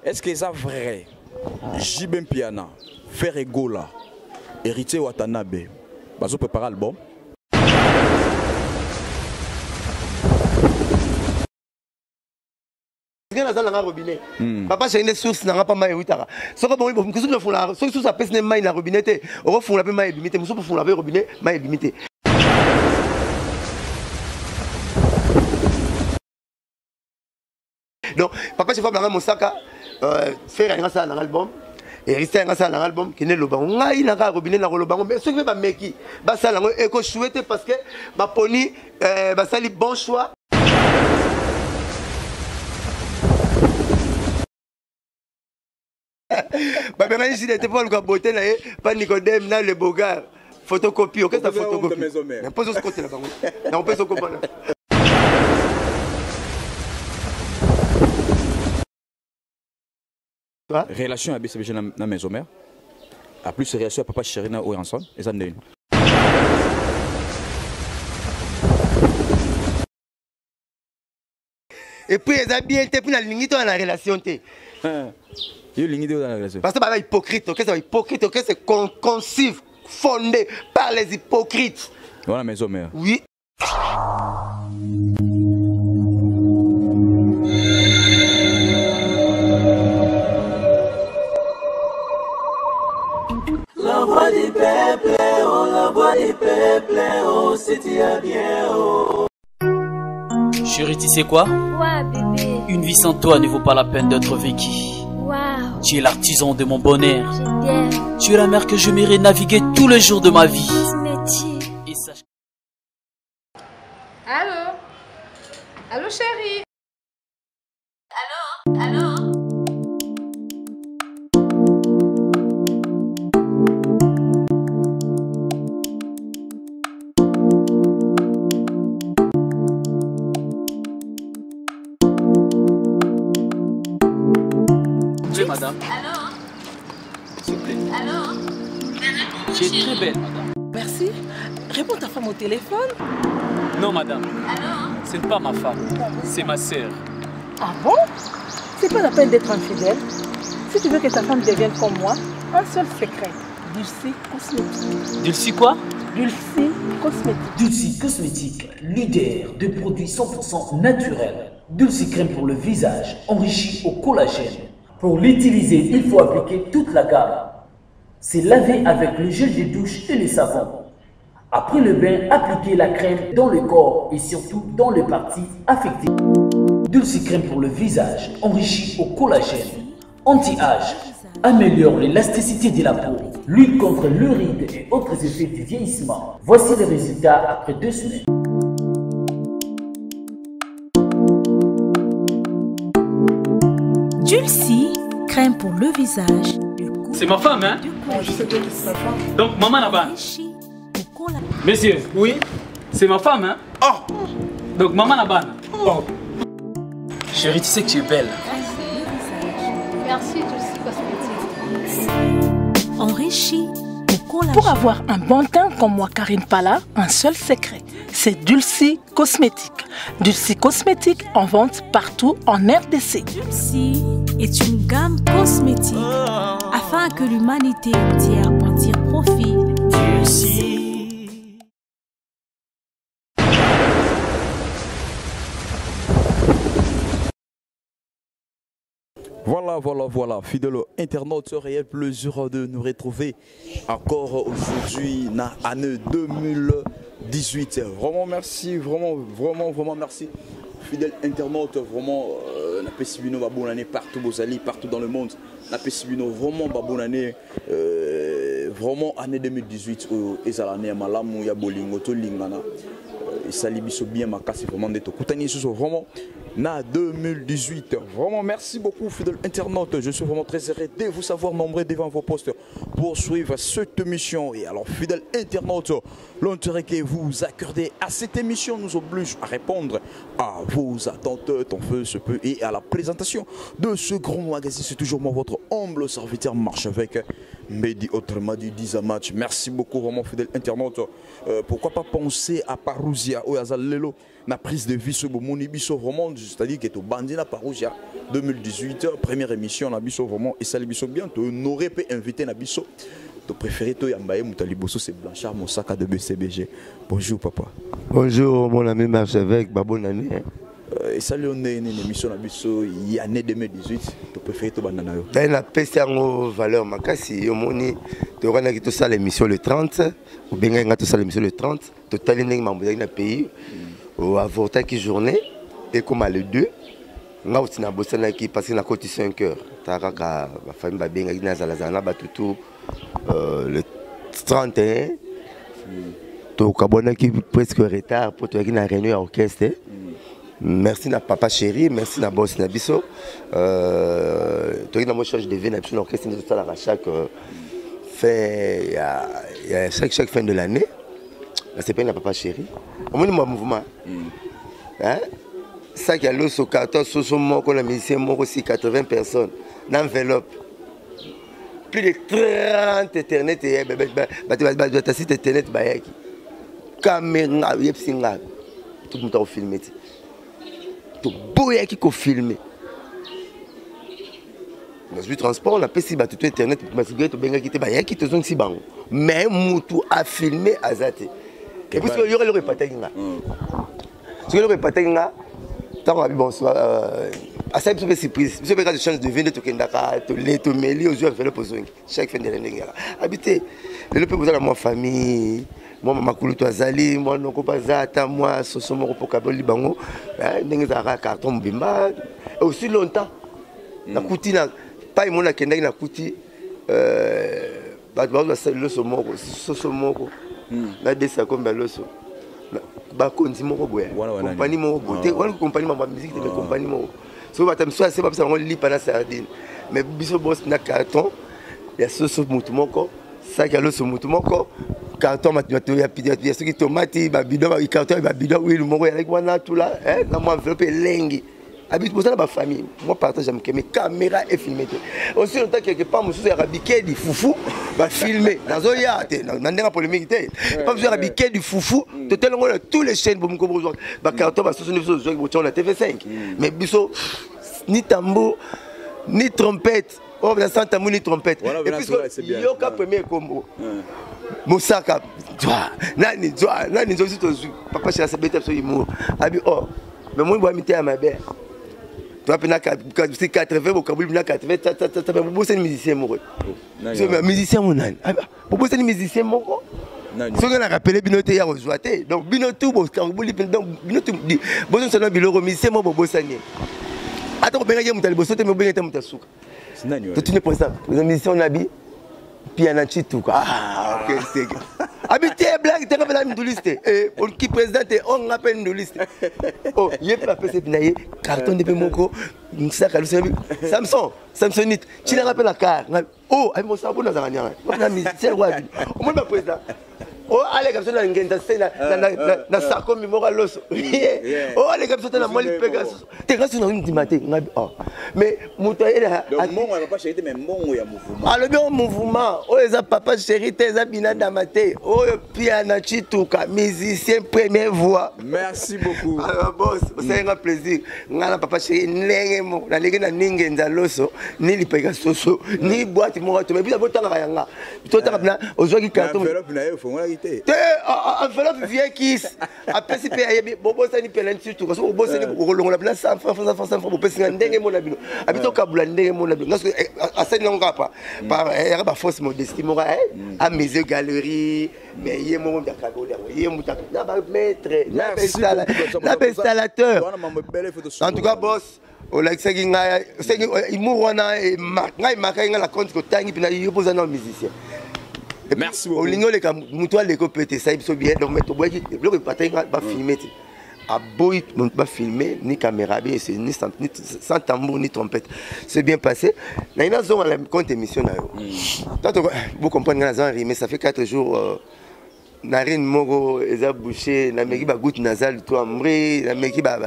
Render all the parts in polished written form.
Est-ce que c'est vrai? Jibem Piana, Ferregola, héritier Watanabe, bazo préparer l'album. Papa j'ai une source n'a pas mal witara. Ce que bon que ce que font la source a pesné main na robinet au fond la main limité muso pour fond la robinet main limité. Donc papa j'ai pas mon sac faire un ça dans l'album et rester un ça dans l'album qui n'est le banc ngai na robinet na le banc mais ce que va meki ba ça lango et que souhaiter parce que ba poni ba sali bon choix. Bah maintenant ici n'était pas le beauté là pas Nicodème là le Bogar photocopie qu'est-ce que photocopie mais pose ce côté là non on peut se comprendre. Relation à BCBG na maison mère a plus relation à papa Chérina ou Ranson et ça n'est une. Et puis ils ont bien été pour la ligne dans la relation té. Parce que c'est hypocrite, c'est hypocrite, c'est conçu, fondé par les hypocrites. Voilà mes hommes. Oui. La voix du peuple, oh, la voix du peuple, oh, c'est bien, oh. Chérie, tu sais quoi? Ouais, bébé. Une vie sans toi ne vaut pas la peine d'être vécue. Wow. Tu es l'artisan de mon bonheur. Je t'aime. Tu es la mer que je m'irai naviguer tous les jours de ma vie. Et sache... Allô? Allô, chérie? Allô? Allô? Madame. Allô? S'il vous plaît. Allô? Tu es très belle, madame. Merci. Réponds ta femme au téléphone. Non, madame. Allô? Ce n'est pas ma femme. C'est ma sœur. Ah bon? C'est pas la peine d'être infidèle. Si tu veux que ta femme devienne comme moi, un seul secret. Dulcie Cosmétique. Dulcie quoi? Dulcie Cosmétique. Dulcie Cosmétique, leader de produits 100% naturels. Dulcie crème pour le visage, enrichi au collagène. Pour l'utiliser, il faut appliquer toute la gamme. C'est laver avec le gel de douche et le savon. Après le bain, appliquez la crème dans le corps et surtout dans les parties affectées. Dulcie crème pour le visage, enrichi au collagène. Anti-âge, améliore l'élasticité de la peau, lutte contre le ride et autres effets du vieillissement. Voici les résultats après 2 semaines. Dulcie, crème pour le visage. C'est ma femme, hein? Je sais que c'est sa femme. Donc, maman là-bas. Monsieur. Oui. C'est ma femme, hein? Oh. Donc, maman là-bas. Oh. Chérie, tu sais que tu es belle. Merci, Dulcie Cosmétique. Enrichi au collagène. Pour avoir un bon teint comme moi, Karine Pala, un seul secret. C'est Dulcie Cosmétique. Dulcie Cosmétique en vente partout en RDC. Dulcie est une gamme cosmétique afin que l'humanité entière en tire profit. Dulcie. Voilà, fidèle internaute, ce réel plaisir de nous retrouver encore aujourd'hui dans l'année 2018. Vraiment merci, vraiment merci. Fidèle internaute, vraiment, la Pessibino va bonne année partout, partout dans le monde. La Pessibino vraiment va bonne année, vraiment année 2018 et ça l'année à Malam où il y a Bolingo, tout Lingana. Et ça libiso bien ma casse vraiment d'être coutanier sur vraiment na 2018. Vraiment merci beaucoup fidèle internaute. Je suis vraiment très heureux de vous savoir nombreux devant vos postes pour suivre cette émission. Et alors fidèle internaute, l'intérêt que vous accordez à cette émission nous oblige à répondre à vos attentes tant feu se peut et à la présentation de ce grand magazine. C'est toujours moi votre humble serviteur marche avec Mehdi autrement dit 10 match. Merci beaucoup vraiment fidèle internaute. Pourquoi pas penser à Parousia ou à Zalelo la prise de vie sur Bomoni Bisso vraiment, c'est-à-dire que tu bandit à Parousia 2018 première émission na Bisso vraiment et ça les Bisso bien tu n'aurais pas invité na Bisso. Tu préféré toi Yambaye Moutaliboso c'est Blanchard Moussaka de BCBG. Bonjour papa. Bonjour mon ami Marchevêque, bonne année. Et ça, on est une émission à Bisso, il y a année 2018, tu préfères tout banana. Ben la PC en valeur makasi, au moni, tu auras tout ça l'émission le 30, ou bien tout ça l'émission le 30, total n'est pas dans pays, ou avorté qui journée, et comme à le 2, on a aussi na bossana qui passe na côté 5 heures, taraka la famille ba bien na zalazana ba tout le 31, tu as qui presque retard pour toi qui na réunion orchestre. Merci à papa chéri, merci à boss Nabiso. Tu as mon charge de vie na l'orchestre de ça à chaque chaque fin de l'année. C'est pas papa chéri. Au moins mon mouvement. Hein? Ça qui a l'eau sur 14 sur mon qu'on a mis ici mon aussi 80 personnes l'enveloppe. Plus de 30 internet et bah site internet bah caméra yepsinga tout le monde a filmé. Boya qui ko filmer dans le transport on a payé ba tout internet masqué to benga kité ba ya ki to zong si bango mais mutu a filmé azate et puis il y aurait le repatinga ce que le repatinga tant abi bonsoir à ça une surprise je vais de chance de venir to kendaka to le to meli aux yeux faire le posing chaque fin de l'année habiter le peu vous dans ma famille. Moi, Makulu Toazali, moi, non, Kopazata, moi, Sosomo, Pokaboli Bango, Nengara, Carton Bimba, et aussi longtemps. La Koutina, pas mon Akenda, la Kouti, Badouba, le Somoko, Sosomoko, la Dessa comme Baloso, Bakonzi Moko, compagnie Moko, compagnie ma musique, de compagnie Moko. So, Batam soit c'est pas ça, on lit pendant sardine. Mais Biso Boss n'a carton, il y a Soso Moutumoko, ça qui a le Somoutumoko. Carton il y a ceux qui tomates bidon carton bidon oui le moro avec moi tout là hein dans moi enveloppe lengi habite pour ça dans ma famille moi partage avec mes caméras et filmer aussi longtemps quelque part monsieur arabiqué du foufou va filmer dans un yacht dans une polémique pas monsieur arabiqué du foufou totalement tous les chaînes pour me comprendre ba carton va sur la TV5 mais biso ni tambour ni trompette oh la sans tambour ni trompette et puis il y a premier combo Moussaka, nani aussi papa chez la sabete absolument. Abi oh, mais moi je vais imiter à ma belle. Tu vas prendre 80 au Kaboul, 80, ça va bosser musicien moi. C'est musicien mon nan. Pour bosser musicien moi. Ce qu'on a rappelé binoté hier au Joaté. Donc binotou bon Kaboul donc binotou dit bon ça doit biloro musicien moi pour bosser. Attends ben il y a mutal bosser mais ben il y a mutasuka. C'est nani. Tu ne penses pas. Les musiciens on habille Pianachi tout quoi. Ah ok c'est. Habité blague tu rappelles la liste et pour qui président on rappelle une liste. Oh, il est pas fait naïe carton de moko ça Samsonite. Tu n'as rappelé la carte. Oh, ai mon sabon dans la on a mis c'est quoi. Au moins le président. Oh, allez comme ça na ngenda na sako mi moko loso. Oh, allez comme ça na moli Pegasus. T'es grâce na une dimanche. Mais mutoyela donc mon papa chéri mais mon ya mouvement. Ah le bien mouvement. Oh, les papa chéri tes abina damate. Oh, piano chituka musicien première voix. Merci beaucoup. Ah boss, c'est un plaisir. Ngala papa chéri ndenge mo na lenge na ningenza loso ni li Pegasus ni boîte mo to mais puis botanga yanga. Totanga na ozwaki carton. Enveloppe na yo fonga kité. Enveloppe vient qui après c'est payé bobo ça ni pelent surtout parce que bobo c'est rolonga la 100 francs pour pesa ndenge mo na bino. Habito kabula ndenge mo na bino. Parce que asa nonga pas par ba force modestie mo à musée galerie mais yé mo nda kabola yé muta na ba maître na installateur. En tout cas boss o like segi nga segi imurwana e ngai makai la compte ko tangi pina yo posa na musicien. Merci beaucoup. Au ligno les kam mutual les copété ça so bien donc mettre bois le patin va filmer à boy on pas filmer ni caméra bien c'est ni sans tambour ni trompette. C'est bien passé. Na ina zone la compte émission na yo. Tant vous comprenez na zone mais ça fait 4 jours narine moko eza bouché na meki ba goutte nasale to ambré na meki ba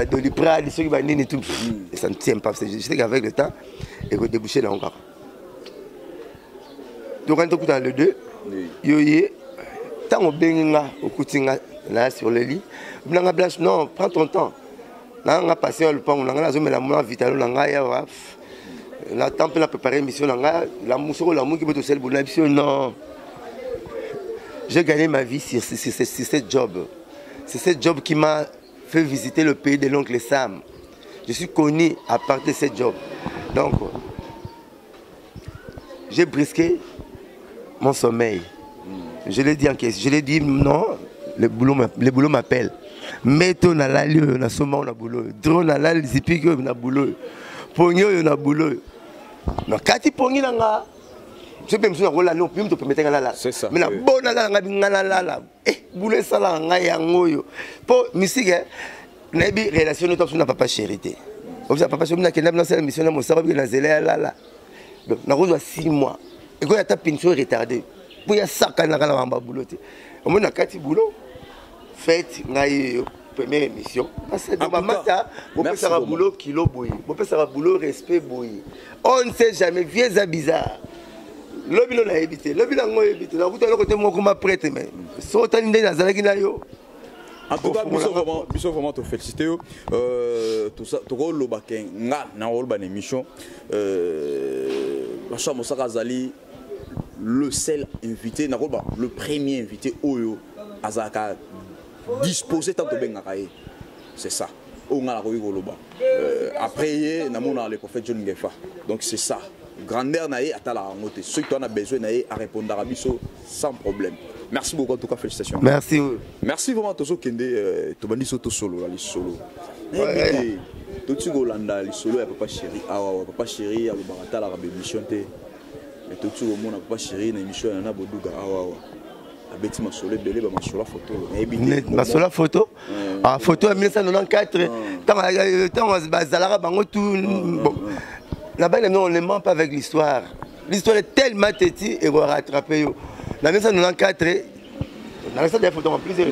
doliprane ceux qui va nini tout ça ne tient pas je sais qu'avec le temps et que déboucher là encore Donc quand on le 2, yoye, tant on benga au coutinga là sur le lit, blanga blanche non, prends ton temps. Là on a passé le pont, on a zoomé la moula vitalo langa ya la temple a préparé mission langa, la moussoro la mou qui peut seul boulot non. J'ai gagné ma vie sur ce job. C'est ce job qui m'a fait visiter le pays de l'oncle Sam. Je suis connu à partir de ce job. Donc, j'ai brisqué mon sommeil. Je l'ai dit en question. Je l'ai dit non, le boulot m'appelle. Meto na lali na soma na boulot. Drone na lali zipiko na boulot. Pogno na boulot. Na kati pogni na nga. Je peux me dire que non, plus me mettre là. C'est ça. Mais la bonne là, là, boulot ça là, ngayangoyo. Pour musique, n'a pas relation de top sur papa chérité. Comme ça, papa chérité n'a pas mission na mosa parce que na zélé là. Donc, na reçoit 6 mois. Et quand il y a ta pension retardée, pour y a ça quand na la boulot. Au moins na kati boulot. Faites ngayo première émission. Parce que maman ça, on peut faire un boulot kilo boy. On peut faire un boulot respect boy. On ne sait jamais, vieux ça bizarre. Lobby n'a évité, lobby n'a pas évité. La route à l'autre moi comme prêtre mais sautant dans la zone qui n'a yo. En tout cas, bisous vraiment te féliciter. Tout ça, tout le bakin, nga na rôle ban émission. La chambre Sakazali, le seul invité, na rôle le premier invité Oyo Azaka disposé tant de bengakaye. C'est ça. On a la rue Goloba. Après, na mon le prophète John Gefa. Donc c'est ça. Grandeur naïe à la montée. Ceux qui en a besoin naïe à répondre à Rabiso sans problème. Merci beaucoup en tout cas, félicitations. Merci. Merci vraiment Tozo Kende, Tobani Soto solo, les solo. Tout ce Golanda, les solo, à papa chéri, papa chéri, à l'Obarata, la rabé mission té. Et tout ce monde à papa chéri, na mission na Bodouga, à Betty Massolé, belé, ma sola photo. Ma sola photo. Ah photo en 1994. Tant Bazalara bango tout. Là-bas, on ne ment pas avec l'histoire. L'histoire est tellement têtue et on va rattraper. La 1994, on a resté des photos en plusieurs.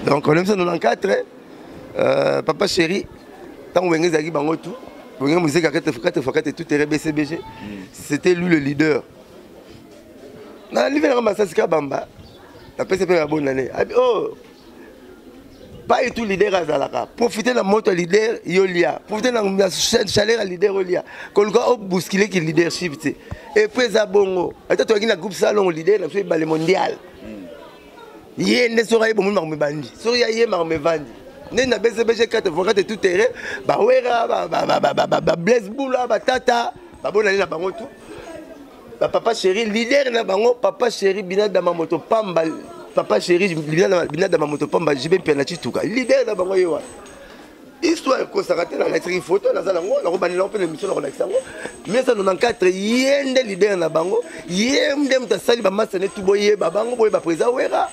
Donc en 1994, papa chéri, tant on a bango tout, on a musique à 4x4 et tout est BCBG. C'était lui le leader. Dans la livre de Massaska Bamba, la PCP a bonne année. Oh! Pas du tout leader à Zalaka. Profitez de la moto leader, Yolia. Profitez de la chaleur à leader, Yolia. Quand on a bousculé le leadership. Et puis, ça bongo. Et toi, tu as un groupe salon leader, tu as le mondial. Il y a des soirées pour moi, je bandi. Soirée, il y a des bandi. Né na BCBG 4 vocat tout terrain. Bah, ouera, Blaise Boula, Tata. Bah, bon, allez là, bango tout. Bah, papa chéri, leader na bango, papa chéri, bina damamoto, pamba. Papa chéri, bina da mamoto pamba, j'ai bien penachi tout cas. Leader da bango yewa. Histoire ko sarate na lettre photo na zala ngo, na ko banela pe l'émission na relaxa ngo. Mais ça 94 yende leader na bango, yende mta sali ba masane tout boye ba bango boye ba président wera.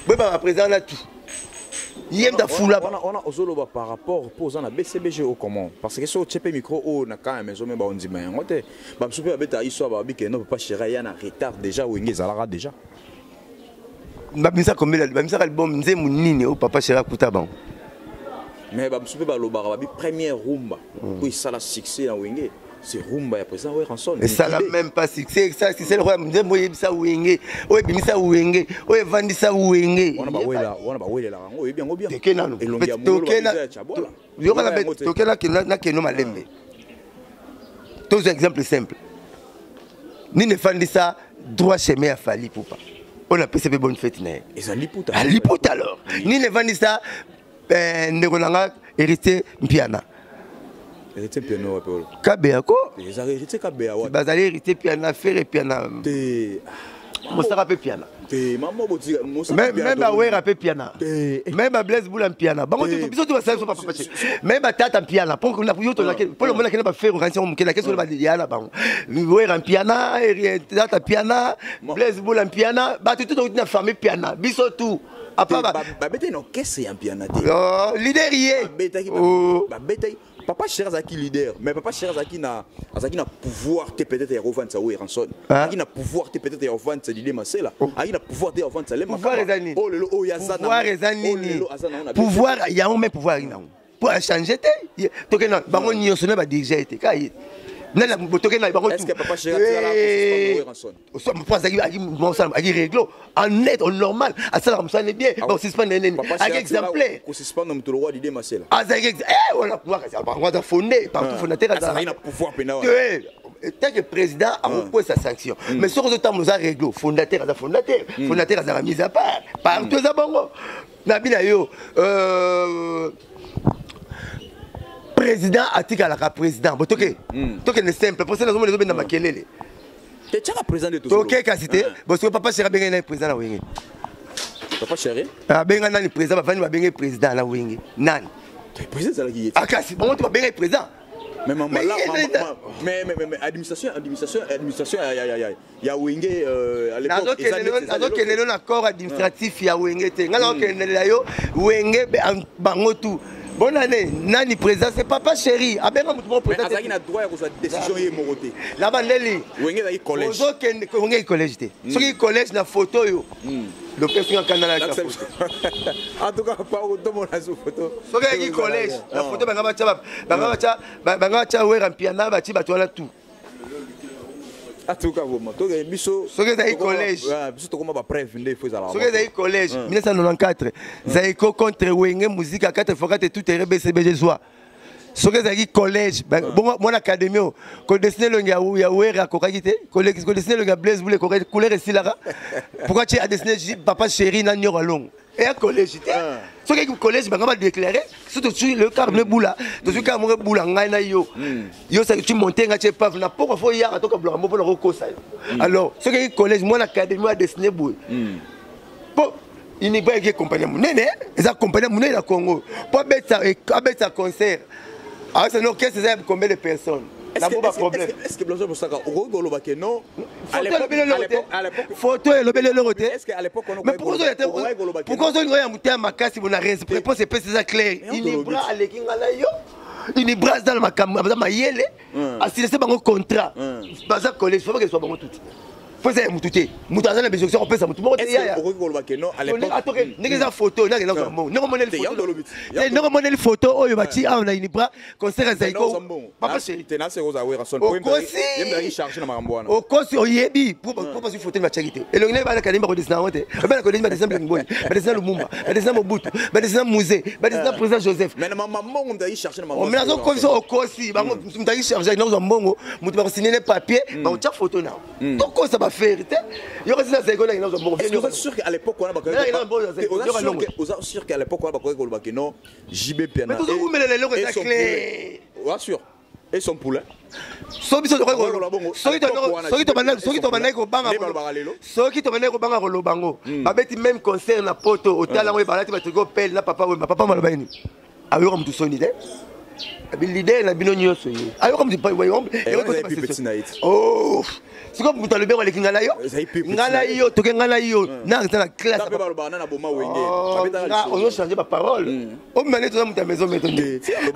Boye ba président na tout. Yende da fula. On a ozolo par rapport posant na BCBG au comment parce que sur TP micro o na quand maison mais ba on dit mais ngote ba msupe ba beta histoire ba bi que non papa chéri ya na retard déjà ou ngezala déjà. Babimisa comme babimisa album nze munini au papa chéri Koutaban. Mais babimsupe ba lobara babi première rumba où ça la succès na wenge c'est rumba ya président ouais ranson. Et ça n'a même pas succès ça c'est le roi nze moye bisa wenge o bimisa wenge o evandisa wenge. On ba wele la ngo bien ngo bien. Tokena no. Tokena na keno malembe. Tous exemples simples. Ni ne fandisa droit chemin à Fali Poupa. On a PCP bonne fête. Et ça lipoute alors. Ni ne vendit ça, Negonanga hérité Mpiana. Hérité Mpiana, Paul. Kabéako. Les hérité Kabéa. Bazali hérité Piana, faire et Piana. Mossa rappé Piana. Même à Oué rappé Piana. Même à Blaise Boula Piana. Même à Tata Piana. Pour le moment, il n'a pas fait une rançon. Il a qu'est-ce qu'on va dire là-bas. Oué en Piana, Tata Piana, Blaise Boula Piana. Bah, tout le monde famille Piana. Bisous tout. Babete non, qu'est-ce qu'il y a un Piana? Leader hier. Papa Cherzaki leader, mais papa Cherzaki n'a pouvoir te peut-être revendre ça ou rançon. Il n'a pouvoir te peut-être revendre ça l'idée masela. Il n'a pouvoir te revendre ça les pouvoir rezani. Oh le oh yazana. Pouvoir rezani. Pouvoir il y a un même pouvoir ina. Pour changer te. Tokena bango nyosone ba diriger te kai. Est-ce que Papa Chéri a rançon? Il réglo en net, en normal. À ça, ça n'est bien. Bon, c'est pas un exemplaire. C'est pas un roi d'idée, Marcel. Ah, ça existe. Eh, voilà, on va fonder partout fondateur. Ça n'a pas pouvoir pénal. Tant que président a repris sa sanction. Mais sur le temps, nous avons réglé. Fondateur à fondateur. Fondateur à la mise à part. Partout à Bango. Nabina yo. Président atika la président. Bon, toke ne simple. Pour ça, nous avons des makelele. Tu es président de tout ça. Ok, cité. Bon, si Papa Chéri bien président la Wingi. Papa Chéri? Ah, ben nani président, va venir président la Wingi. Nan. Président ça la qui est. Ah, kasi, bon, tu vas bien président. Mais administration, il y a Wenge à l'époque. Il y a un accord administratif, il y a Wenge. Il y a Wenge, bango tout. Bonne année, Nani président, c'est Papa Chéri. Ah ben, mon président. Il a droit à une décision et moroté. La bandeli. Wenge est collège. Wenge est collège. Ce qui est collège, la photo yo. Le président canal. En tout cas, pas autant mon photo. Ce qui est collège, la photo bangamacha ouais rampiana bati batwala tout. En tout cas, vraiment. Ce qui est collège. Ce qui est collège. 1994. Zaïko contre Wenge musique à 4 fois 4 tout est RBCBG soit. Ce qui est collège. Mon académie. Quand dessiner le Yahweh à Kokagité. Quand dessiner le Blaise voulait couleur et Silara. Pourquoi tu as dessiné Papa Chéri Nanyo Along? Et un collège. Ce qui est collège, je vais déclarer. Surtout le carme boula. Tout ce qui est boula, yo. Yo, ça tu montes, tu pas. Na pourquoi faut y avoir tout comme pour le recosa. Alors, ce qui est collège, mon académie a dessiné boule. Bon, il n'y a pas de compagnie. Ils accompagnent mon la Congo. Pour mettre un concert. Alors, c'est nous, qu'est-ce que c'est combien de personnes? Est-ce que Blanchard Moussaka, au Golo non? À l'époque, photo et le est-ce qu'à l'époque, on a pourquoi on a monté à Makassi, on a réponse et c'est clair. Il est bras à l'équingalayo. Il est bras dans ma yele. Ah, si c'est pas un contrat. Baza collège, il faut que ce soit bon tout. Faut que Moutouté. Moutazan la bénédiction, on peut ça. Moutouté. Est-ce que au Golo non? À l'époque, n'est pas photo, n'est pas bon. Non, mon photo, oh, il va dire, ah, on a une bras, concert à Zaïko. Papa Chéri. T'es là, c'est Rosa Werrason. Il me chargé dans ma ramboine. Au cause, au Yebi, pour passer photo de ma charité. Et le nez va la calimba au dessin. Le ben, l'académie va descendre Mboué, va descendre Lumumba, va descendre Mobutu, va descendre Musée, va descendre président Joseph. Mais maman, on t'a chargé dans ma ramboine. On met la zone au cause, on t'a chargé dans un bongo, on t'a signé les papiers, on t'a photo là. Donc, ça va faire. Il y aura ça, c'est quoi là? Vous êtes sûr qu'à l'époque, on a sûr qu'à l'époque, on a non, JB Piana. Mais vous mettez les logos clés. Bien sûr. Et son poulet. Ceux qui te même concert na poto au talent et balati batiko pel na papa malbaini. Ayo comme tout sonide. L'idée la bino nyoso yi. Ayo comme pas voyons. Oh. C'est comme vous le bien avec ngala yo. Ngala yo to ngala yo. Na la classe. On a changé ma parole. On m'a dit dans ta maison maintenant.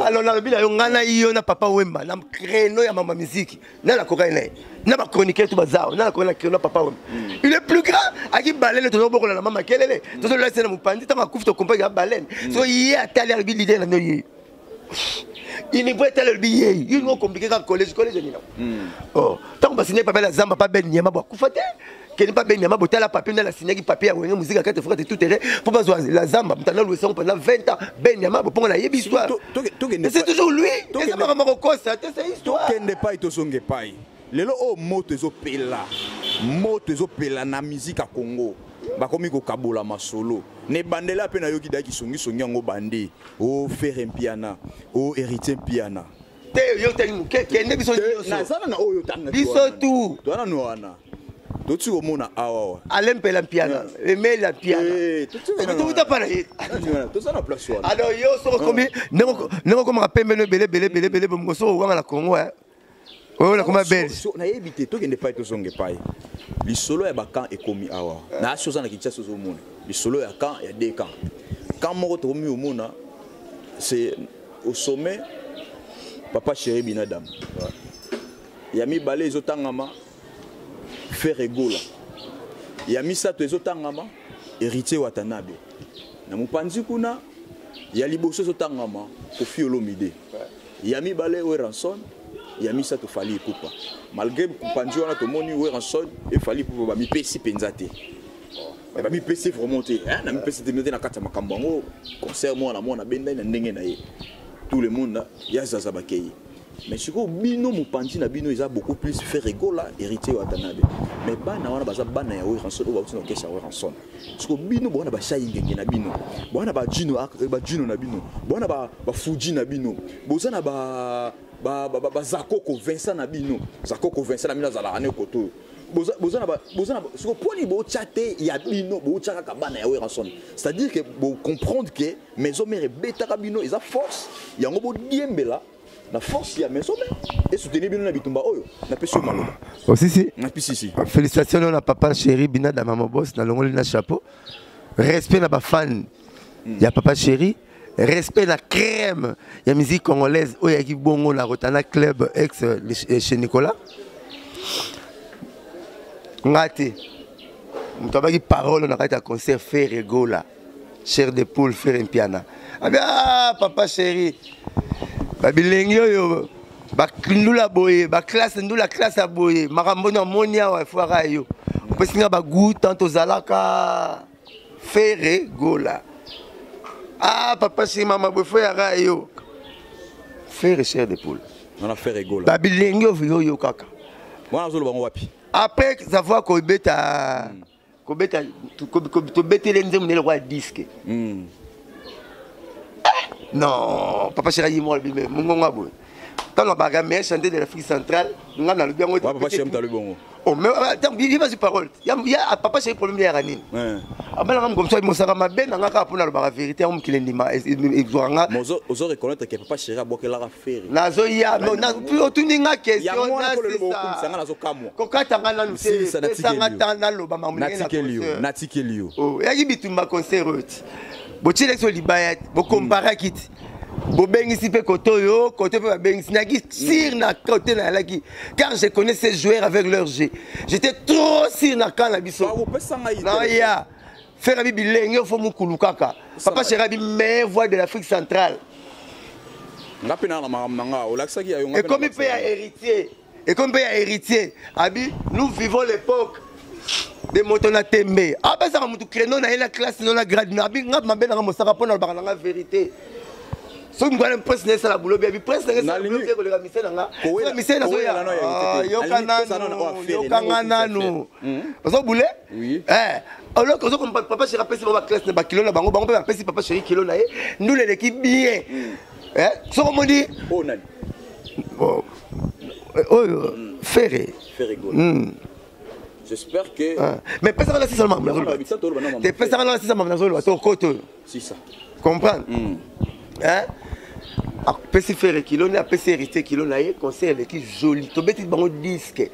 Alors na bila yo ngala yo na papa wemba na créneau ya mama musique. Na la cocaïne. Na ba chroniqueur tout bazar. Na la chroniqueur na papa wemba. Il est plus grand. Aki baleine to boko na mama kelele. To la scène mu pandi ta makufu to compagnie ya baleine. So yi atali ya l'idée na noyi. Il n'est pas tel le billet. Il est compliqué quand collège ni là. Oh, tant que signer papier la zamba pas ben niama ba kufate. Que n'est pas ben niama botel la papier na la signer papier ou musique à 4 fois tout terrain pour pas la zamba maintenant le son pendant 20 ans ben niama pour la yebi histoire. C'est toujours lui. Et ça va Marocco ça, c'est histoire. Que n'est pas ito songe pai. Lelo o moto ezo pela na musique à Congo. Bakomi ko kabola masolo ne bandela pe na yoki daki songi yango bandi o faire piana o héritier piana te yo tani ke ne biso na sana na oyo tanga biso tout to na wana to tu ko mona awa alempe la piana aimer la piana to ta para to sana place wana alors yo so komi ne ko ma pembe no belé mo so wa na Congo oh la comment belle na éviter to ne pas to songe pai li solo ya bakan ekomi awa na chose na kitcha sozo mona li solo ya kan ya deux camps quand moko to mi omona c'est au sommet Papa Chéri Binadam ya mi balé ezotangama faire egola ya mi sato ezotangama héritier Watanabe na mupanzi kuna ya liboso ezotangama Koffi Olomide ya mi balé Werrason ya misa to fali ekupa malgré kupanji wana tomoni we ranson e fali pour ba mi pesi penzate ba mi pesi vraiment te na mi pesi te na kata makambo ngo concert mo na mona benda na ndenge na ye tout le monde ya zaza bakei mais siko bino mopanzi na bino eza beaucoup plus faire rigola héritier wa tanabe mais bana wana baza bana ya we ranson ba utina kesha we ranson siko bino bona ba shayi ngenge na bino bona ba jino na bino bona ba fuji na bino bozana ba Zakoko Vincent na bino Zakoko Vincent na mina zala ane koto bozana siko poni bo chaté ya bino bo chaka kabana ya we ranson c'est-à-dire que bo comprendre que maison mère beta kabino eza force yango bo diembela la force ya maison mère et soutenir bino na bitumba oyo na peso maloba aussi na pisisi félicitations na papa chéri bina da maman boss na longoli na chapeau respect na ba fan ya papa chéri respect la crème ya musique congolaise oyo ki bongo na Rotana Club ex chez Nicolas ngati mutobaki parole na kata concert faire rigola chair de poule faire un piano ah papa chéri babilengi oyo bakindula boye ba classe ndula classe boye makambo na monia wa foira yo pesinga ba goût tant ozalaka faire rigola. Ah, papa, c'est maman, il faut y aller. Faire chair de poule. On a fait rigoler. Babilengo, yo kaka. Moi, je vais wapi. Après, ça voit qu'on bêta. Qu'on bêta. Tu bêta les gens, le roi disque. Non, papa, c'est la moi, mon bon. Quand on va gagner, chanter de l'Afrique centrale, on a le bien. Papa, c'est le bon. Oh, mais attends, il va sur parole. Il y a papa, c'est le problème de la ranine. Avant, comme ça, il m'a ben, on a pour la vérité, on qui l'endima. Ozo reconnaître que papa chéri a boqué la affaire. Nazo ya, non, na plus aucune question. Natikelio. Oh, ya bitu ma concert. Botile so libayat, bo compara kit. Bobengisi pe kotoyo, koto pe bengisi naki sir na côté na laki car je connais ces joueurs avec leur jeu. J'étais trop sir na kan la biso. Non ya. Faire bi bilenge fo mukulu kaka. Papa chéri meilleure voix de l'Afrique centrale. Et comme il peut y héritier. Et comme il peut y héritier, abi nous vivons l'époque de Motona Tembe. Ah ben ça va mutu créneau na la classe non la grade na bi ngap mabena nga mosaka pona ba na vérité. So nous allons presser ça la boulot bien presser ça le boulot que le misé nga la misé na so ya yo kanana no so boulé oui alors que comme papa chéri pesi ba classe na ba kilo na bango pe pesi papa chéri kilo na nous l'équipe bien so comme on dit oh nani oh faire rigoler. J'espère que mais pesa là c'est seulement t'es pesa là c'est seulement na so côté c'est ça comprendre hein apesi faire kilo na apesi hérité kilo na ye concert l'équipe joli to beti bango disque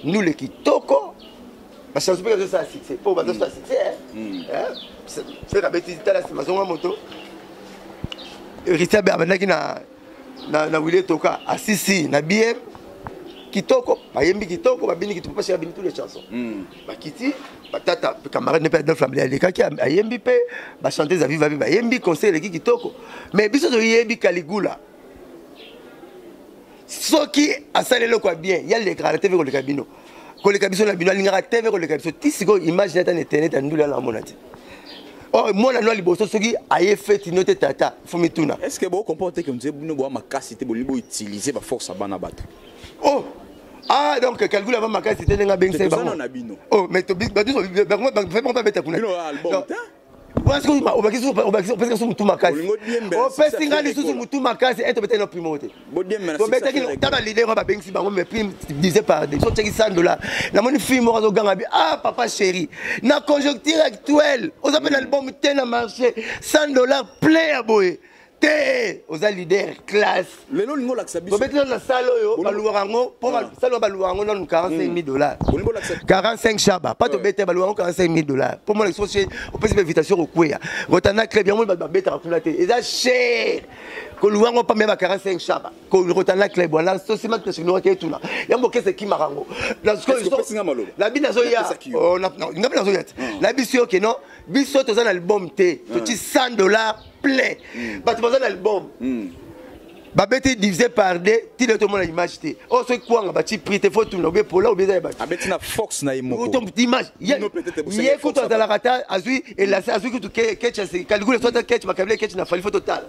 nous l'équipe toko ba chance pas que ça succès pour ba ça succès hein c'est la bêtise tala c'est maison moto hérité ba bandaki na wile toka asisi na BM kitoko bayembi kitoko babini kitoko parce babini toutes les chansons bakiti batata camarade ne pas dans flamme les kaki ayembi pe ba chanter za viva viva yembi conseil les kitoko mais biso to yembi Caligula soki asalelo kwa bien ya le karate avec le cabino ko le cabino na bino linga TV ko le cabino tisiko image na internet andula la monati oh moi na no liboso soki aye fait note tata fumituna est-ce que vous comportez que nous bino bo makasité bo libo utiliser ba force bana bato. Oh ah donc Caligula va ma c'était nga beng c'est ba oh mais to big badu fait pas bête pour nous album parce que parce que mutu makasi oh pesinga li susu mutu makasi et to bête no primote to bête ki taba leader ba beng si bango mais prime divisé par des so teki $100 na moni film mo ganga bi ah papa chéri na conjoncture actuelle aux appels album tena marché $100 plein à boy té aux leader classe le lo lingo laksa biso bobetela na salo yo baluwango po salo baluwango non $45,000 45 chaba pas to bete baluwango $45,000 pour moi l'exposition au pèse invitation au kweya Rotana Club bien moi ba beta kuna té eza cher ko luwango pas même 45 chaba ko Rotana Club wala so sima que c'est nous qui tout là yambo que c'est qui marango la la bina zo ya on a ngapi na zo ya la biso que non biso to za album té to $100 plein. Bah tu vois un album. babeti divisé par 2 ti le to mona image te o so kwanga ba ti prix te faut tout no be pour là ou bien ba abeti na fox na imoko ton image ye ko to la rata azui et la azui que ketch c'est calcule soit ketch ba kabile ketch na fali photo total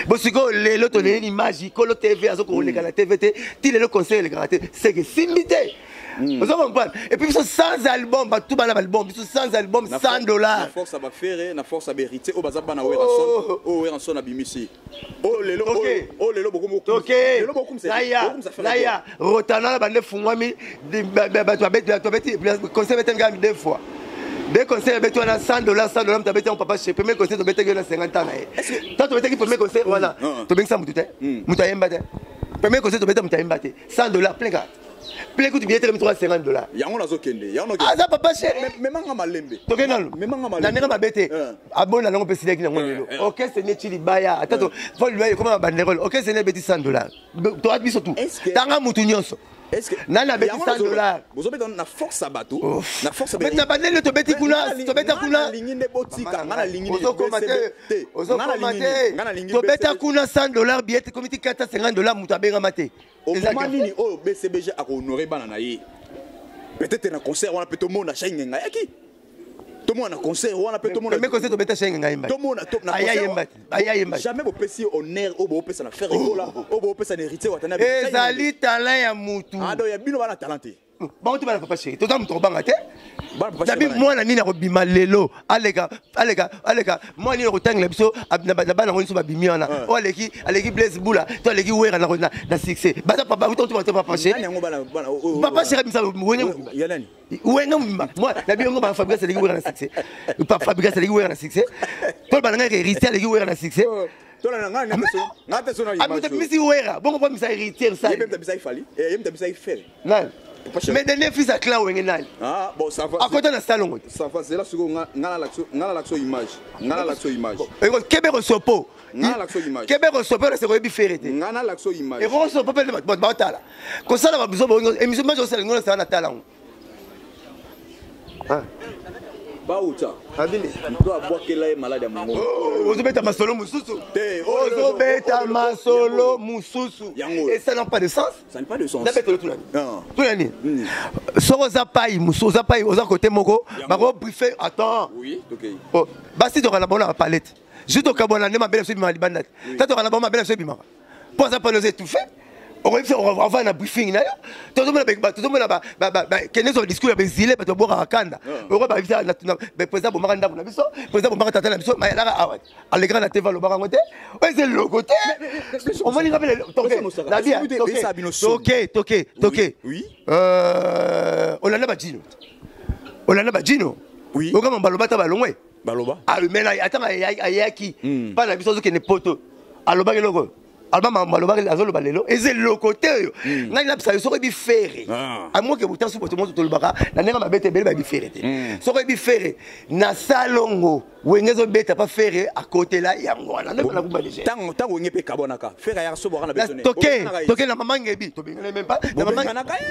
bo siko le lo to le image ko lo TV azo ko le kana TVT ti le conseil le garantie c'est que simité. Vous comprenez? Et puis, sans album, tout le album, sans album, $100. La force à faire, la force à hériter, au bazar bana Weranson, au Weranson à Bimisi. Oh, les lobos, oh, les lobos, ok. Les lobos comme ça. Là, Rotana, la bande fumami, conseil un gars 2 fois. Dès qu'on s'est bêté, on a $100, $100, tu as bêté, on papa chez premier conseil, tu as bêté, on a 50 ans. Toi, tu as bêté, premier conseil, voilà. Tu as bêté, ça, Moutaïmba. Premier conseil, tu as bêté, Moutaïmba. $100, plein gars. Plein coup de billets, $350. Yango na zokende. Ah, ça papa chéri. Mais manga malembe. Tokenalo. Mais manga malembe. La nera mabete. Abon la longue pesile qui n'a pas. Ok, c'est né chili baya. Attends, faut lui comment banderole. Ok, c'est né bêtis $100. Tu as mis surtout. Tanga mutunyonso. Est-ce que nana bêtis $100. Vous avez dans la force à bateau. La force à bateau. Mais na banel to bêtis kuna. To bêtis kuna. Ligne ne botika. Ngana ligne. Ozo komate. To bêtis kuna $100 billet comité $450 mutabenga mate. Au moment nini oh BCBG a honoré banana yi peut-être un concert on a peut tout monde à Schengen yaki tout monde un concert on a peut tout monde mais concert to beta Schengen ngayimba tout monde top na concert jamais au PC honneur au beau PC na faire rigola au beau PC na héritier watana ezali talent ya mutu ado ya bino bana talenté ba tu bana papa chéri to tam to banga te dabi mwana nini akobima lelo alega mwana nini akotangela biso na bana ngoni so babimi wana o aleki Blaise Bula to aleki wera na succès bata papa to papa chéri papa chéri misa wenga mima moi dabi ngo ba Fabrice aleki wera na succès papa Fabrice aleki wera na succès to bana ngaki héritier aleki wera na succès to la ngani ngate so na image abuta misi wera bongo pa misa héritier ça yem tabisa ifali yem tabisa ifel nan mais dernier fils à clan wenge nani ah bon ça va à côté na salon ça va c'est là ce ngala l'action image kebe resopo ngala l'action image kebe resopo c'est ko bi ferete ngala l'action image et resopo pe ba tala ko sala ba biso bo émission ma jo sala ngona sana tala ah Bauta abili doit boire que là est malade à mon ozobeta masolo mususu ozobeta masolo mususu et ça n'a pas de sens ça n'a pas de sens d'abord tout l'année soro zapai mususu zapai oza côté moko bako briefer attends oui OK bon basi to kana bona palette juste au kabona ne mabele so bima libanda tato kana bona mabele so bima pour ça pas nous étouffer on va na briefing na yo tozomona ba kene so discours ya bezile ba to boka kanda on va visa na président bomaka ndako na biso président bomaka tata na biso ma la awat alegra na teva lo baka ngote ouais c'est le côté on va linga la bien toké oui on a ba jino oui on kama baloba ta balongwe baloba ah mais là attends ayaki pas na biso zo kene poto aloba keloko alba malobaki azoloba lelo eze lokote yo ngai na pisa soko bi fere amoko ke buta supo to moto tolobaka na nenga mabete bele ba bi fere te soko bi fere na salongo wengezo beta pa fere à côté là yango wana na na kumba déjà tango ngepe kabonaka fere ya so bora na besone toke na maman ngebi to bengele même pas na maman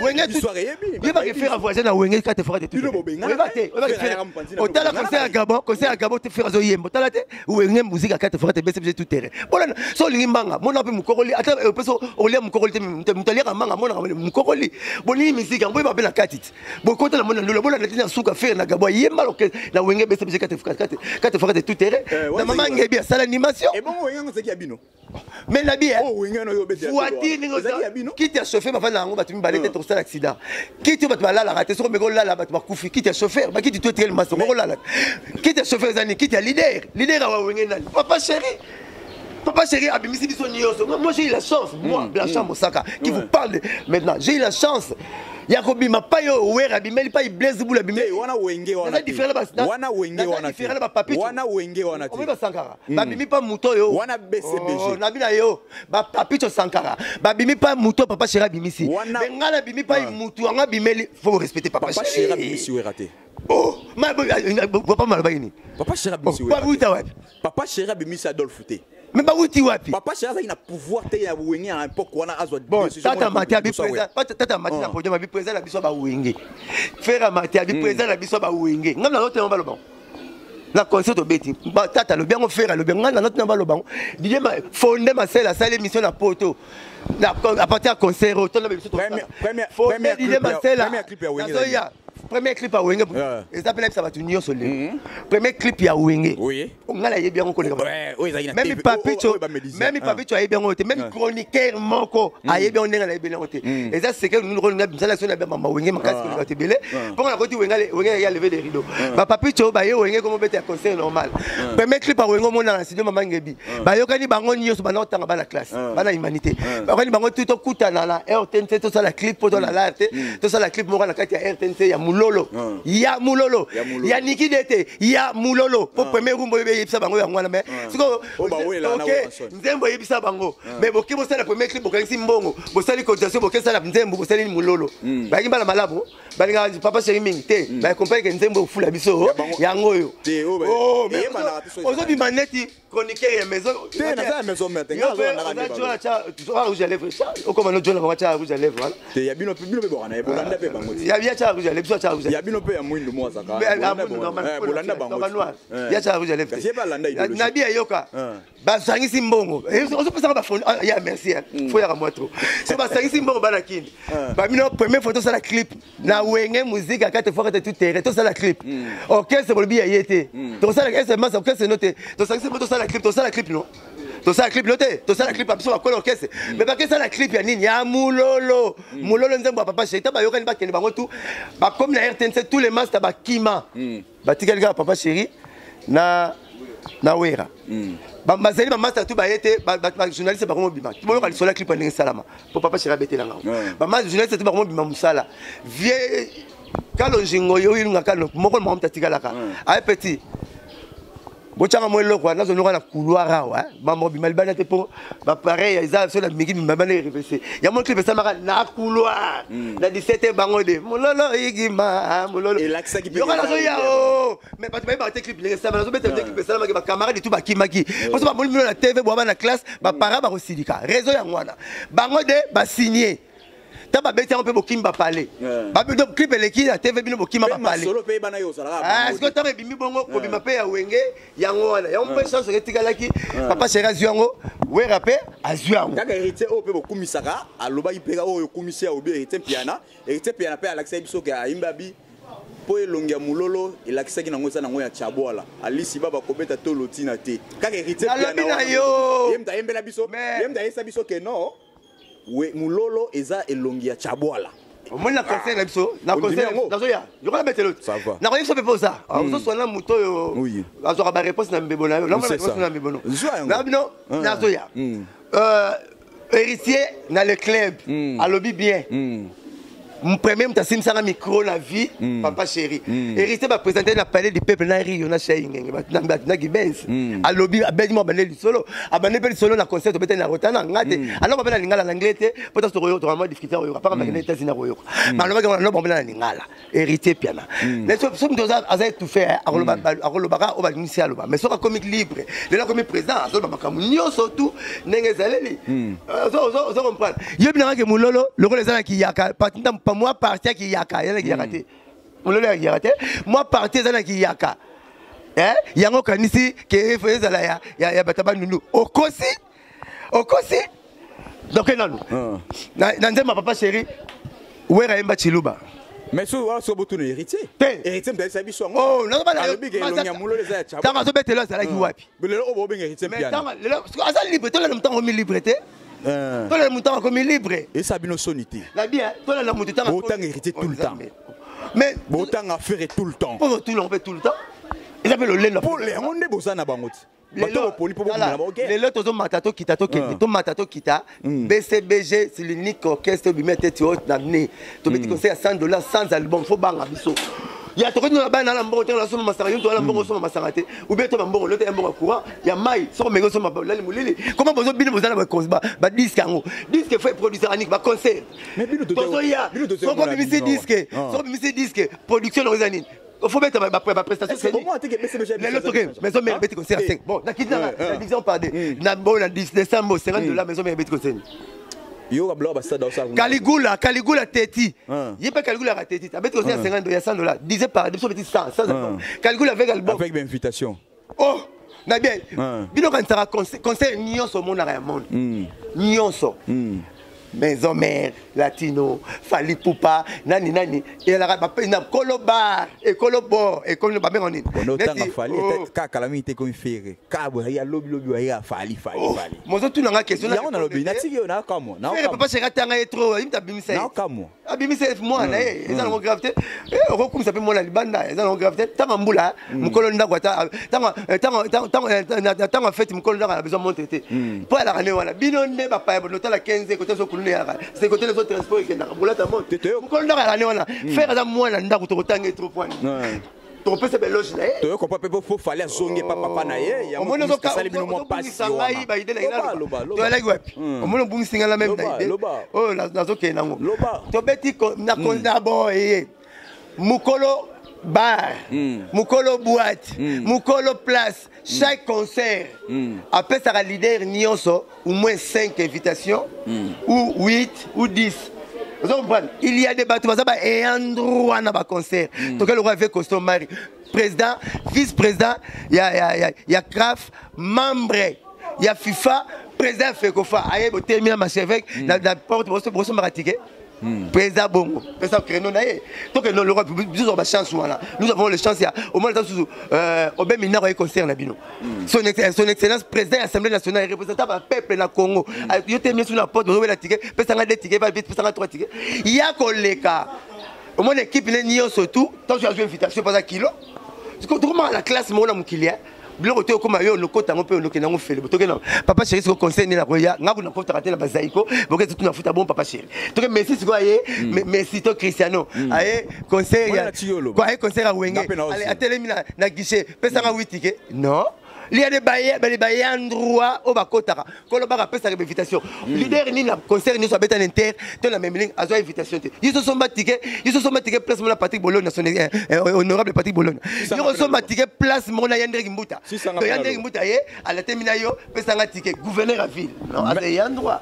wenge soirée yebi il va que faire voyager na wenge ka te fera de tout il va te faire otala conseil à Gabo te faire zo yembo tala te wenge musique ka te fera te bese tout terrain bona so lingi mbanga mona mukokoli ata peso olia mukokoli te mutalia manga mona mukokoli boni musique ngwe ba bela katiti bokota na mona ndolo bona na suka faire na Gabo yemba loke na wenge bese ka te fera de tout terrain na maman ngebi à sala animation et bon wenge c'est qui abino mais la bien oh wenge no yo bete voiture qui t'a chauffé ba fana ngo batu mibale te to sala accident qui tu batu la raté so mego la batu ba kufi qui t'a chauffeur ba qui tu te maso ngo la qui t'a chauffeur zani qui t'a leader wa wenge nani papa chéri abimisi biso nyoso moi j'ai eu la chance moi Blanchard Mosaka qui vous parle maintenant j'ai eu la chance Yakobi ma pa yo wera abimeli pa Blaise Bula abimeli wana wenge wana wana wenge wana on va Sankara babimi pa muto yo wana BCBG na bina yo ba papicho Sankara babimi pa muto papa chéri abimisi ngala bimi pa muto anga bimeli faut respecter papa chéri abimisi weraté oh ma papa malbaini papa chéri abimisi weraté papa chéri abimisi Adolphe T mais ba wuti wapi papa chéri a pouvoir te ya wenge à l'époque wana azwa décision tata mati abi président tata mati na podium abi président na biso ba wenge frère mati abi président na biso ba wenge ngam na lote on ba lo bon La concert au bêtis. Tata le bien faire le bien dans notre namba le banc. Didier m'a fondé ma salle émission à poto. À partir de concert autant la premier clip à Wenge. Premier clip à Wenge. Et ça s'appelle ça va tenir sur le. Premier clip à Wenge. Oui. On a bien on connaît. Même Papicho a bien noté, même chroniqueur manco a bien on est bien noté. Et ça c'est que nous on a bien ça la bien maman Wenge ma casque que tu belé. Pour on a côté Wenge il a levé les rideaux. Ba Papicho ba yo Wenge comme bête à concert normal. Premier clip à Wenge mon dans studio maman Ngebi. Ba yo kani bango nyo so bana otanga bana classe. Bana humanité. Ba kani bango tout okutana la RTNC tout ça la clip pour la larte. Tout ça la clip mo na kati ya RTNC ya Mulolo. Ya Mulolo. Ya Niki Dete. Ya Mulolo. Pour premier rumbo yebisa bango ya ngwana mais. Siko OK. Nzembo yebisa bango. Mais boki bo sala premier clip bokanisi mbongo. Bo sala cotisation boki sala nzembo bo sala Mulolo. Ba kimba la malabo. Ba linga papa chéri mingte. Ba comprendre que nzembo fula biso. Ya ngoyo. Oh, mais aujourd'hui maneti chroniqueur ya maison. T'es dans la maison maintenant. On a tu vois rouge à lèvres. Au comme on joue la rouge à lèvres voilà. Te ya bino borana e bolanda pe bango. Ya cha rouge à lèvres, cha rouge. Ya bino pe ya mwindu mo zaka. Bolanda bango. Ya cha rouge à lèvres. Na bia yoka. Ba sangisi mbongo. On se pesa ba fond. Ya merci. Faut ya moi trop. So ba sangisi mbongo bana kini. Ba bino première photo ça la clip. Na Wenge musique à 4 fois que tout terre. Tout ça la clip. OK, c'est pour le bia yété. Tout ça la SMS, OK, c'est noté. Tout ça c'est ça la clip, tout ça la clip non. Tout ça la clip noté. Tout ça la clip absolument quoi OK. Mais pas que ça la clip ya nini ya Mulolo. Mulolo nzembo papa chéri. Ta ba yoka ni ba keni bango tout. Ba comme la RTNC tous les masters ba kima. Ba tikel gars papa chéri na Wera. Bazali ba master tout ba yete ba journaliste ba komo bima. Bo yoka lisola clip ndenge salama. Pour papa chéri betela ngao. Ba master journaliste tout ba komo bima musala. Vie kalo jingo yo yinga kalo moko mo mtatika laka. Ay petit. Bochanga mo loko na zone na couloir awa mambo bimali bana te po ba pareil isa so la miki bimabana reverser ya mon clip ça maka na couloir na 17 bango de mololo igima mololo et l'accent qui peut ya o mais pas ba te clip ça na zo bete clip ça maka ba camarade tout ba kimaki parce que ba molimo na TV bo ba na classe ba para ba ko sidika réseau ya ngwana bango de ba signer taba beti on peut bokimba parler ba bido clip eleki ya TV bino bokimba parler solo pe bana yo sala ah est-ce que taba bimi bongo ko bima pe ya Wenge yango wana ya on peut chance que tikalaki papa chéri azwango we rapé azwango kaka hérité o pe bokumisaka aloba ipeka o yokumisia obi hérité piana pe alaxé biso ke imbabi po elongia Mulolo elakisaki nango eza nango ya Chabwala alisi baba kobeta to lotina te kaka hérité piana yo yemta yembela biso yemta yesa biso ke non we Mulolo eza elongia Chabwala moi na conseil na biso na conseil nazoya yo kana metelo na koyisa pe posa on so na muto yo azoka ba réponse na mbebo na yo na réponse na mbebo no na bino nazoya héritier na le club alobi bien mon premier m'tasim ça micro la vie papa chéri héritier va présenter la palais du peuple na Rio na Chaying na Gibens alobi abedimo baneli solo abane pe solo na concert to betena rotana ngate alors ba na lingala na anglais te peut-être to royo to vraiment difficulté royo pas comme na États-Unis royo mais on no ba na lingala héritier piana mais so mdoza azay tout faire akolobaka o ba initier aloba mais so ka comique libre le comique président so ba makamu nyoso tout ndenge zaleli so comprendre yebina ke Mulolo le rôle ezala ki yaka patinda pas moi parti qui yaka yana ki yakate Mulolo ya yakate moi parti ezala ki yaka yango kanisi ke feza la ya bataba nunu okosi donc nanu na nzema papa chéri wera yemba chiluba mais so botu no héritier m'ta sa biso oh non ba na big elongia Mulolo za Chabwala tanga so betelo za la ki wapi belelo o bo benga héritier piano mais tanga asa libre to le temps mi liberté tout le monde comme libre et ça bino sonité la bien tout le monde temps autant hériter tout le temps mais autant à faire tout le temps pour tout on fait tout le temps ils appellent le leno pour les on est bosana bangot les lots to matato kita to matato kita BCBG c'est l'unique orchestre bi mettre haute d'année to petit conseil à $100 sans album faut banga biso ya to ko na bana na mbongo tela so masanga yo to na mbongo so masanga te ou bien to mbongo lote mbongo courant ya mai so mengo so mabalali mulili comment bozo bino bozana ba cosba ba disque ngo disque fait producer anik ba concert mais bino to ya so ko bimisi disque production no zanine il faut mettre ma prestation c'est comment tu que BCBG maison mère petit concert 5 bon na kitna la division par deux na bon na 10 décembre $50 maison mère petit concert Yo ablo ba stade ça. Caligula Teti. Il pas Caligula Teti. Avec aussi à 50 $100. Disait par des petit 100. Caligula avec album. Avec invitation. Oh, na bien. Bino quand ça concert nyonso mon na monde. Nyonso. Maison mère, latino, Fali Poupa, nani. Et elle a pas na colobar et colobor et comme ba ngoni. On autant Fali ka calamité comme faire. Ka bo ya lobby ya Fali. Mo zo tuna nga question na. Ya on a lobby na tigi na kamo. Na kamo. Papa chéri tanga etro, imta bimisa. Na kamo. Abimisa moi na eza na gravité. Rokum ça peut moi na libanda, eza na gravité. Tanga mbula, mukolo ndako tanga fait mukolo ndako a besoin monter té. Pour la rane wana. Bino ne ba pa no tala 15 côté so c'est côté les autres transports qui n'ont pas de monte. Pourquoi on a faire à moi là ndako to tanga trop point. To peut se beloge là. To ko pas faut fallait zonge papa na ye. Ya mo ka sali bino mo passe. Sangai ba ide na. To la gwapi. O mo bungi singa la même ide. Oh la zoke na ngo. To beti na konda bo mukolo bar, mukolo boîte, mukolo place, chaque concert. Après ça, leader nyonso, au moins 5 invitations, ou 8, ou 10. Vous comprenez? Il y a des bateaux, et un droit dans le concert. Donc, le roi avec costume mari. Président, vice-président, il y a CRAF, membre, il y a FIFA, président FECOFA. Aïe, vous terminez ma chère avec la porte, vous maratiquez. Président Bongo, président Créneau naïe. Donc l'Europe, nous avons chance là. Nous avons la chance au moins au même mineur et concert na bino. Son excellence président de l'Assemblée nationale et représentant du peuple na Congo. Yo te mis sur la porte, vous avez la ticket, peut-être des tickets, peut-être 3 tickets. Il y a collèga. Au moins l'équipe n'est ni surtout, tant que j'ai une invitation pas un kilo. Parce que tout la classe mon am kilia. Bilo côté comme yo le côté on peut le faire papa chéri ce conseil na roya ngaku na kota rater na bazaiko boke tout na futa bon papa chéri donc merci ce quoi merci to Cristiano aye conseil quoi aye conseil à wenge allez atelemi na guichet pesa nga 8 tickets non il y a des baillets endroit au bakotaka ko lo ba pesa invitation leader ni na concert ni so beta inter to na même ligne azo invitation te ils se sont tickets place mon Patrick Bologna honorable Patrick Bologna ils se sont tickets place mon Yandre Mbuta to Yandre Mbuta ye à la termina yo pesa nga ticket gouverneur à ville non à des endroits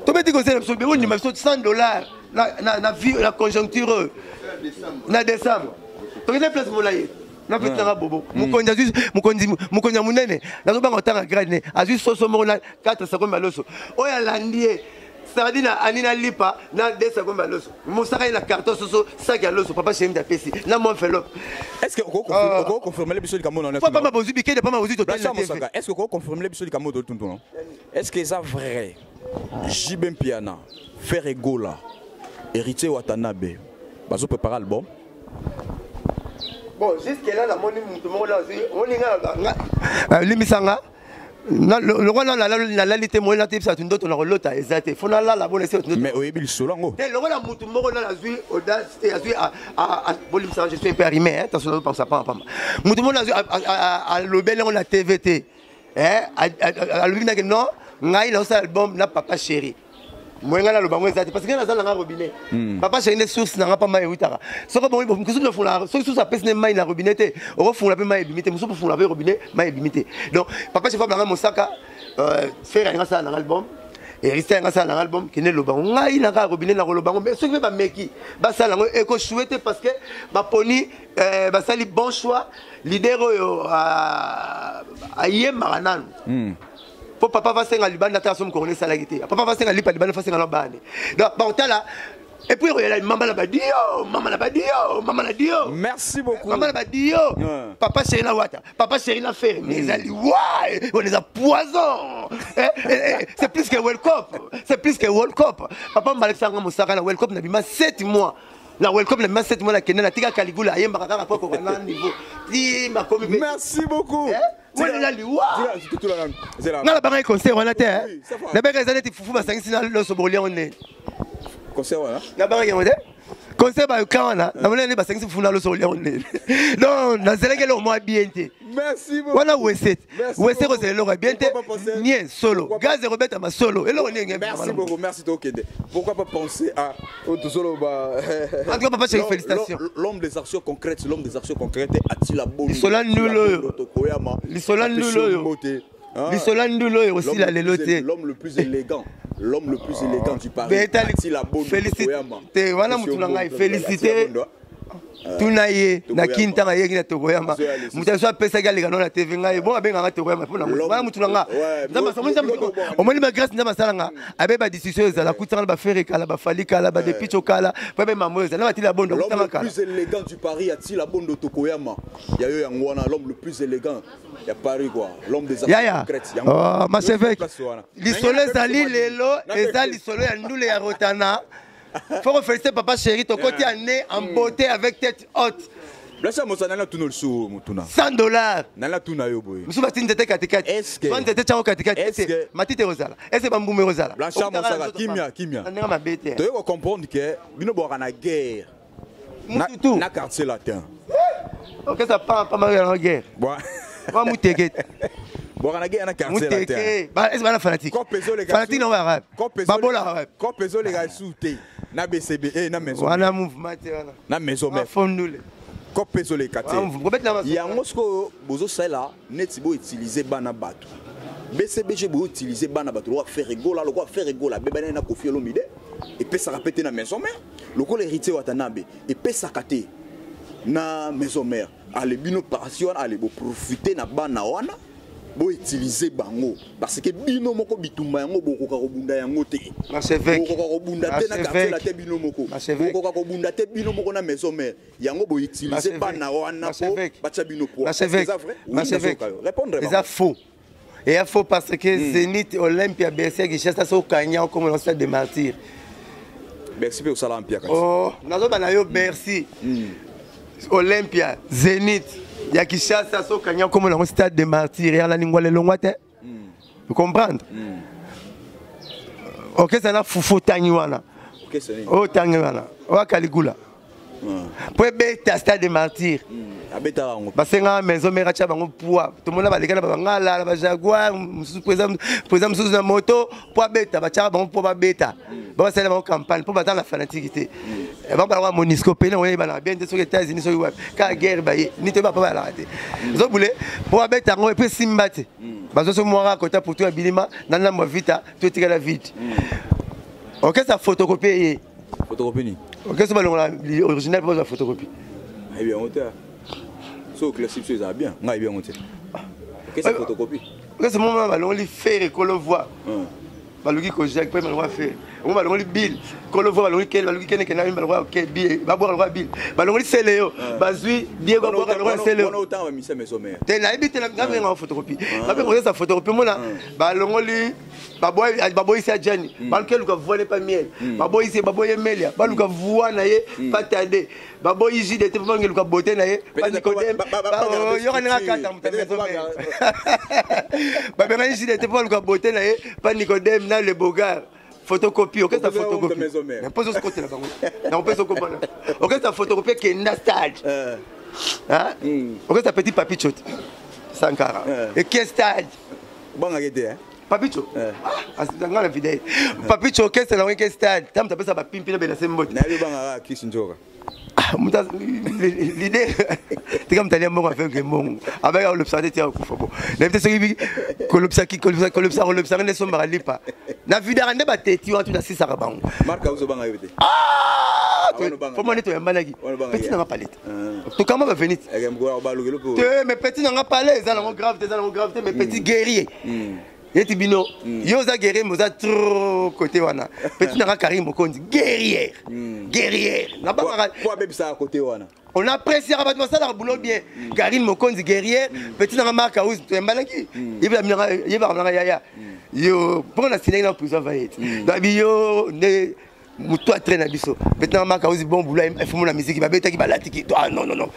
to beti concert so be on ni $100 la conjoncture na décembre to ne place mon là na petanga bobo mukonja munene nazo banga tanga grade azu soso mo na 4 secondes baloso oya landie Sardina anina lipa na 2 secondes baloso musaka ina carton soso sac ya loso papa chéri d'apesi na mon enveloppe. Est-ce que on confirmer les bisous du Cameroun? Faut pas ma bozu biké pas ma bozu total. Est-ce que on confirmer les bisous du Cameroun de tonton? Est-ce que ça vrai Jibem Piana Ferre Gola héritier Watanabe bazo préparer l'album? Bon, jusque-là, la monnaie, on est limisanga. Le roi n'a la lalité moyenne, ça tu d'autres on a l'autre exact. Faut la bonne c'est mais au ébil solango. Le roi la mutu moko na la zui audace et azui à bolimisa je suis un peu arrimé attention pas ça pas. Mutu moko na zui à lobel on la TVT. À lui na non, ngai la ça album na papa chéri. Moi ngala lo bango exact parce que na zala nga robinet. Papa chéri ne source na pas mai witara. Soko bon ko so font la so ça pèse ne mai na robinet te. O font la pe mai bimité, muso font la pe robinet mai bimité. Donc papa chéri fa mon saka faire nga ça na album. Et rester nga ça na album qui ne lo bango ngai na ka robinet na lo bango mais ce que ba meki ba ça la eko chouette parce que ba poni ba sali bon choix leader a yemaranan. Papa va s'engager libanda ta somme qu'on est salagité. Papa va s'engager libanda fa s'engager bande. Donc bah là et puis il y a maman la badio, maman la dio. Merci beaucoup. Maman la badio. Papa chéri la wata. Papa chéri la fer. Mais ali ouais, on les a poison. C'est plus que World Cup. Papa m'a laissé en Moussaka la World Cup n'a bima 7 mois. La welcome le mas 7 mois la Kenya na tika Caligula yemba kaka kwa kwa na niveau. Ti ma komi. Merci beaucoup. On est là lui. Na la banga concert on a terre. Na banga zane ti fufu ba sangisi na lo sobolia on est. Concert wala. Na banga yemode. Concert ba kana na mona ne ba sangisi fufu na lo sobolia on est. Non, na zeleke lo mo bienté. Merci beaucoup. Wana weset. Weset ko zelo ko bienté. Nien solo. Gaz Robert ma solo. Et là on est merci beaucoup, merci Tokede. Pourquoi pas penser à solo ba en tout cas papa chéri félicitations. L'homme des actions concrètes, a-t-il la bonne. Isola nulo. Isola nulo. Lisolo Ndulo aussi la leloté. L'homme le plus élégant. L'homme le plus élégant du Paris. Félicité. Voilà Moutoulanga, félicité. Tunaye na kinta yeki na tokoyama mutaso apesa galeka na TV ngai bon abenga nga tokoyama pona mwana mutulanga ndama omoni ma grâce ndama salanga abe ba discussion za la kutanga ba faire kala ba fali kala ba de picho kala pa be mamoza na batila bondo kutanga kala. L'homme le plus élégant du Paris atila bondo tokoyama ya yo yangwana l'homme le plus élégant ya Paris quoi l'homme des affaires concrètes oh ma chevêque lisolo zali lelo eza lisolo ya ndule ya rotana. Faut féliciter papa chéri, ton côté est né en beauté avec tête haute. $100. Nala tuna yo boy. Musu batini tete katikati. Est-ce tete chango katikati. Est-ce matite rozala. Est-ce bambume rozala. Blanchard Monsaka kimia. Nanga mabete. Tu dois comprendre que bino boka na guerre. Na quartier latin. OK ça pas mal en guerre. Bon. Ba muteke. Boka na guerre na quartier latin. Ba est-ce pas fanatique. Fanatique non arabe. Ba bola arabe. Ko peso les gars souté. Na BCB na maison. Wana mouvement wana. Na maison mais. Fondule. Ko peso les quartiers. Ya ngosko bozo sala neti bo utiliser bana bato. BCBG bo utiliser bana bato lo faire rigola, lo faire rigola beba na Koffi Olomide et puis ça répéter na maison mère. Le ko l'héritier Watanabe et puis ça katé na maison mère. Ale bino passion ale bo profiter na bana wana. Bo utiliser bango parce que bino moko bitumba yango boko ka kobunda yango te boko ka kobunda te na quartier la te bino moko boko ka kobunda te bino moko na maison mère yango bo utiliser bana wana po bacha bino po c'est vrai répondre c'est faux et il faut parce que Zénith Olympia BC qui cherche ça au Kenya comme le stade de martyrs merci pour ça l'Olympia oh nazo bana yo merci Olympia Zénith ya Kishasa so kanya comme le stade de martyrs ya la lingua le longwate vous comprendre OK ça na fufu tanywana OK c'est oh tanywana wa Caligula pour beta stade de martyrs abeta rango basenga maison mera cha bango poa tout monde ba lekana ba ngala ba jaguar mususu présent mususu na moto pour beta ba cha bango pour ba beta ba sala bango campagne pour battre la fanaticité et ba ba Monisco pena on ba na bien des États-Unis so web ka guerre ba ni te ba la rater zo boule pour beta ngo et puis simbate ba zo so moira kota pour toi bilima na mo vita tout tika vite OK ça photocopie photocopie OK ça ba l'original pour la photocopie eh bien hauteur so classique c'est bien ngai bien hauteur qu'est-ce que photocopie qu'est-ce moment ba l'on li faire que le voit ba luki ko jek pe ba faire on ba l'on li bill que le voit ba l'on li kel ba luki ken na ba l'on OK bill ba boire le bill ba l'on li seleo ba zui Diego ba boire le seleo on autant mi se maison mère te na habite na ngame en photocopie ba pe ko sa photocopie mona ba l'on li ba boy ici à Jani ba lequel ka voile pas miel ba boy ici ba boy Emelia ba luka voix na ye pas tardé ba boy ici de te pas ngelu ka beauté na ye pas Nicodème yo kana kata mutamezo ba ben ici de te pas luka beauté na ye pas Nicodème na le bogar photocopie OK ça photocopie mais pas ce côté là bango na on peut se comprendre OK ça photocopie qui est na stade hein OK ça petit papichot Sankara et qui stade bon arrêtez hein Papicho asitanga la vidéo Papicho OK c'est la stade tam tapesa ba pimpi na bena sembote na yo banga Kishinjoka muta l'idée c'est comme t'allais mbongo avec mbongo avec l'observateur tia kufoko na vite soki kolobsa ne somba lipa na vidéo ande ba teti wa tuna sisa ka bango marka uzo banga yote faut moniter yambanaki petit na palette to kama ba venite mais petit na palette ça na gravité mais petit guerrier Yeti bino yoza guerrier moza trop côté wana petit na Karim Mokonzi guerrière na ba quoi bébé ça à côté wana on apprécie rabattement ça la boulot bien Karim Mokonzi guerrière petit na Marka Ouz to embalaki yeba yaya yo pour la cinéma en prison va être yo ne muto traîne biso maintenant Marka Ouz bon boulot il faut la musique ba beta ki balati ki ah non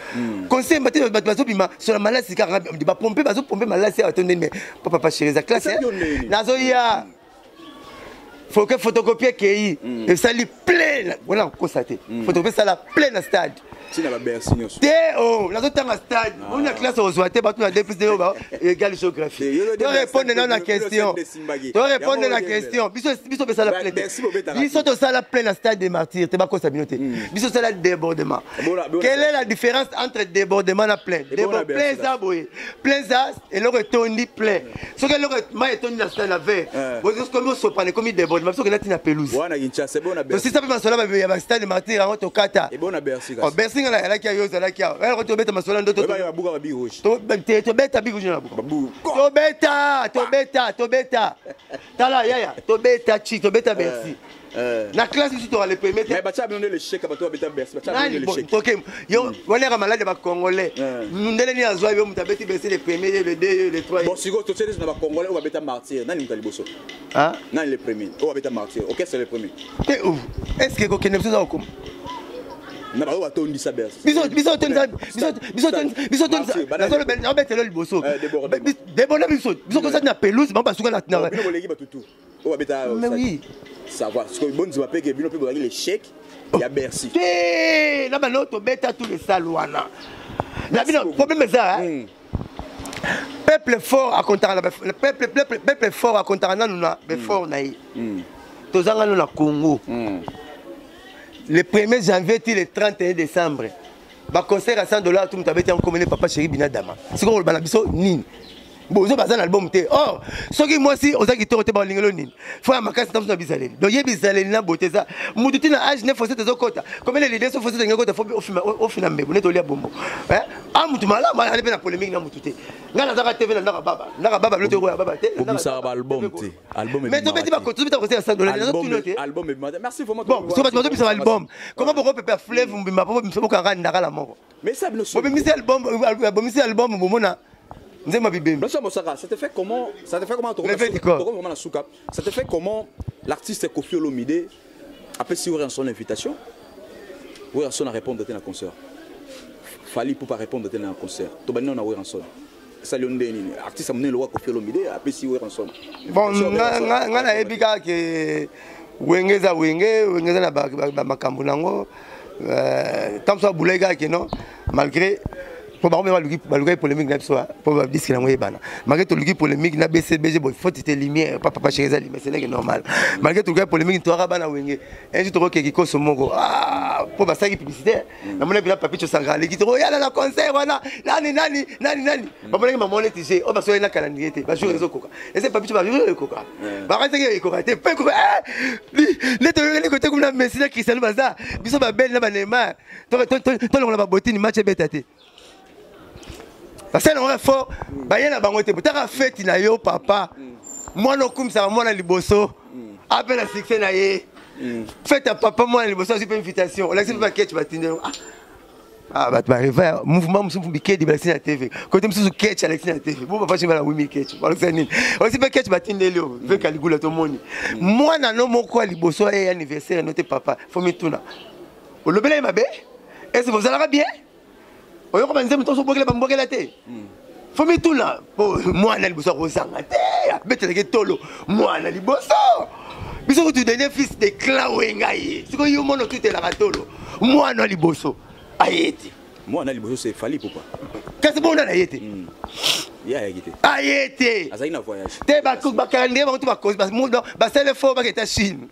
conseil maté bazo bima sur la maladie car ba pomper bazo pomper maladie attendez mais papa chéri za classe nazo ya faut que photocopier qui et ça lui plein voilà constater photocopier ça la plein stade Tu n'as pas Bercy. Oh, la zone à stade. On a classe aux oies, tu as des plus de égal géographie. Tu réponds à la question. Tu réponds à la question. Biso ça la plaine. Biso to ça la plaine à stade des martyrs. Tu vas quoi ça binoter. Biso ça la débordement. Quelle est la différence entre débordement et plaine? Débordement plein ça boy. Plein ça et le retour ni plein. Ce que le retour est tenu dans stade avec. Vous êtes comme se prendre comme débordement. Parce que là tu n'as pelouse. Voilà, c'est bon à Bercy. Si ça peut m'assurer il y a stade des martyrs en Tokata. Et bon à Bercy. Bercy là qui a yo là qui a. Elle retourne bête masola ndo to. To beta bigo jina buka. To beta. Tala yaya, to beta chi, to beta Bercy. La classe ici tu auras les premiers. Mais bacha bien le chèque à toi beta Bercy. Bacha bien le chèque. OK. Yo, on est malade ba congolais. Nous ndele ni azwa yo mutabeti Bercy les premiers, les deux, les trois. Bon, si go to c'est na ba congolais ou ba beta martyr. Nani mutaliboso. Hein? Nani les premiers. Ou ba beta martyr. OK, c'est les premiers. Est-ce que ko kene ça comme na ba wa tondi sa Bercy. Biso ko ça na pelouse ba suka na. Mais oui. Ça va. Ce que bon tu m'appelles que bino pe les chèques, il y a Bercy. Na ba no to beta tous les salwana. La bino problème ça hein. Peuple fort à Kontara, peuple fort à Kontara na fort na yi. Tozanga na Congo. Le 1er janvier et le 31 décembre. Ba concert à $100 tout le monde avait encore mené papa chéri Binadama. C'est quoi le balabiso nini. Bon, vous avez un album. Or, ce qui moi aussi, on a quitté au Lingelo Nin. Faut un macasse dans une bizarre. Donc, il y a bizarre, il y a beauté ça. Moutouti na âge 9 fois, c'est des autres. Comme les leaders sont forcés de gagner au final, mais vous n'êtes au lia bombo. Ah, Moutoumala, on a la polémique dans Moutouti. Nana Zara TV, Nara Baba. Nara Baba, l'autre roi Baba. Comme ça, album. Mais tu peux pas continuer à côté à $100. Album, merci vraiment. Bon, si on va te album. Comment vous pouvez faire fleuve, vous ne pouvez pas faire Nara la mort. Mais ça, le son. Vous pouvez faire album, Momona. Ça te fait comment ça te fait comment l'artiste Koffi Olomide après si vous avez son invitation vous avez son à répondre à un concert Fali pour pas répondre à un concert to banina na we ranson ça le ndeni artiste amené le Koffi Olomide après si vous ranson bon ngana ebika ke wengeza na makambo nango tant ça boulega ke non malgré pour la polémique pour disque la moyenne malgré tout le polémique na BCBG bon faut te lumière papa chéri ça mais c'est normal malgré tout le polémique tu auras bana wenge un jour tu vois quelque chose mongo ah pour ça qui publicité na mona bila papier sangala qui tu ya na concert wana nani papa ngi maman letije o baso na calendrier te ba jour réseau coca et c'est papier ba jour coca ba rete que coca te pe coca les te côté comme na Messi na Cristiano Baza biso ba belle na ba Neymar to la ba botini match betate. Parce que on est fort, bah y a na bango te, t'as fait na yo papa, moi non comme ça moi na liboso, appelle la succès na ye, faites à papa moi na liboso c'est pas invitation, on a pas catch batine, ah bah tu vas arriver, mouvement monsieur vous biquer de la TV, côté monsieur catch à la TV, bon papa je vais la 8000 catch, voilà ça nini, aussi pas catch batine de Léo, veut Caligula tout le monde, moi na non mon quoi liboso et anniversaire noté papa, faut me tourner, au lobele ma bé, est-ce que vous allez bien? Oyo ko banze muto so bokela bambokela te fomi tuna moi na liboso ko sanga te betele ke tolo moi na liboso biso ko tu donner fils de clan wengaye siko yo mono tout la tolo moi na liboso ayeti moi na liboso c'est Fali pourquoi kasi bon na ayeti ya ayeti ayeti azaina voyage te ba calendrier ba to ba cause ba sele fo ba ke ta Chine.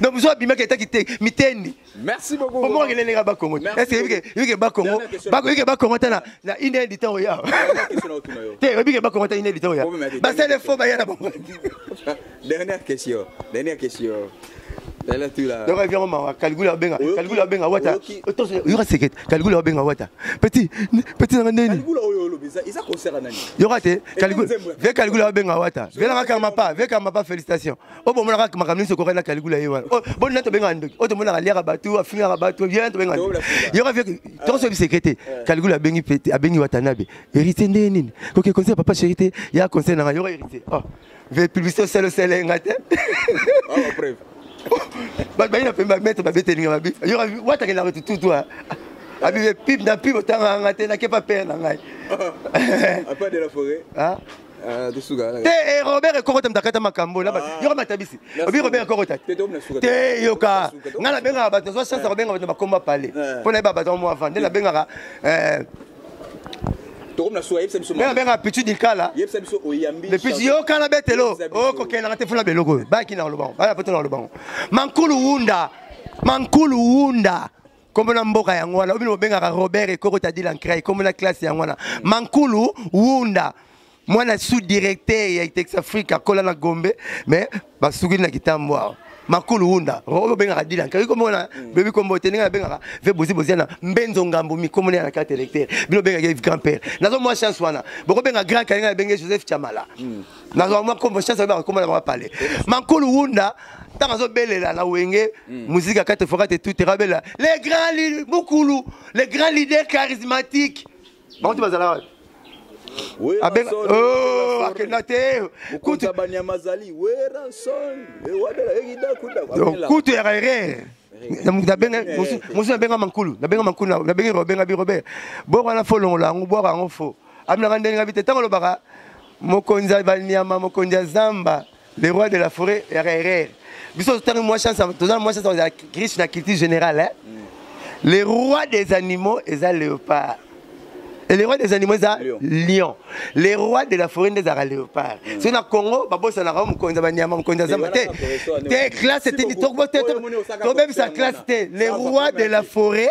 Donc vous avez bien qui mitendi. Merci beaucoup. Comment il est là Congo? Est-ce que ba Congo? Ba Congo na une du temps ya. Te bi ke ba Congo ta une du temps ya. Ba c'est le faux ba ya na Congo. Dernière question. Là tu là. Donc viens maman Caligula benga wata. Il y aura secret. Caligula benga wata. Petit na ndeni. Caligula oyo lobiza, isa concert nani? Il y aura te Caligula benga wata. Veka ma pas félicitations. O bon mona ka makamni se ko na Caligula yewa. Bon na to benga ndoki. O to mona ka lera batu, afinga batu, viens to benga. Il y aura to so secret. Caligula bengi peti, abengi watanabe. Hérité ndeni. Ko ke concert papa chéri il y a concert na yo hérité. Oh. Ve publicité c'est ngate. Oh preuve. Bah il a fait mettre ma bête il y aura wata ke na tout toi. Abi pip na pip otanga ngate na ke pas père na ngai. Après de la forêt. Ah te Robert ekoko tamtakata makambo na yo matabisi obi Robert ekoko tata te yoka ngala benga bato so chance Robert bato bakomba parler pona ba bato mo avant de la benga benga petit dikala depuis yo kana betelo o ko kena te funa beloko ba ki na lobango ba poto na lobango mankulu wunda comme na mboka yango wana obi benga Robert ekoko tadi lankrai comme na classe yango wana mankulu wunda moi na sous-directeur ya Itex Africa kola na Gombe mais basuki na kitambo makulu hunda robo benga radila nkari komona bebi kombo teninga benga ve bozi na mbenzo ngambo mi komona na carte électeur bino benga grand-père nazo moi chance wana boko benga grand kalinga benga Joseph Chamala nazo moi kombo chance ba komona ba parler makulu hunda tanga zo belela na wenge musique à 4 fois tout rabela les grands mukulu les grands leaders charismatiques bon tu vas là oui, oh, akenate kuta banyamazali weranson kuta erreur na benga musu benga mankulu na benga Robert bora na folongo la ngubora ngofo amna ndenga bite tango lobaka mokonza banyama mokonza zamba le roi de la forêt erreur biso tango moi chance de Krishna culture générale les rois des animaux et les léopards. Et les rois des animaux, c'est lion. Les rois de la forêt, c'est léopard. Si on a Congo, c'est un classe, même sa classe, les rois de la forêt,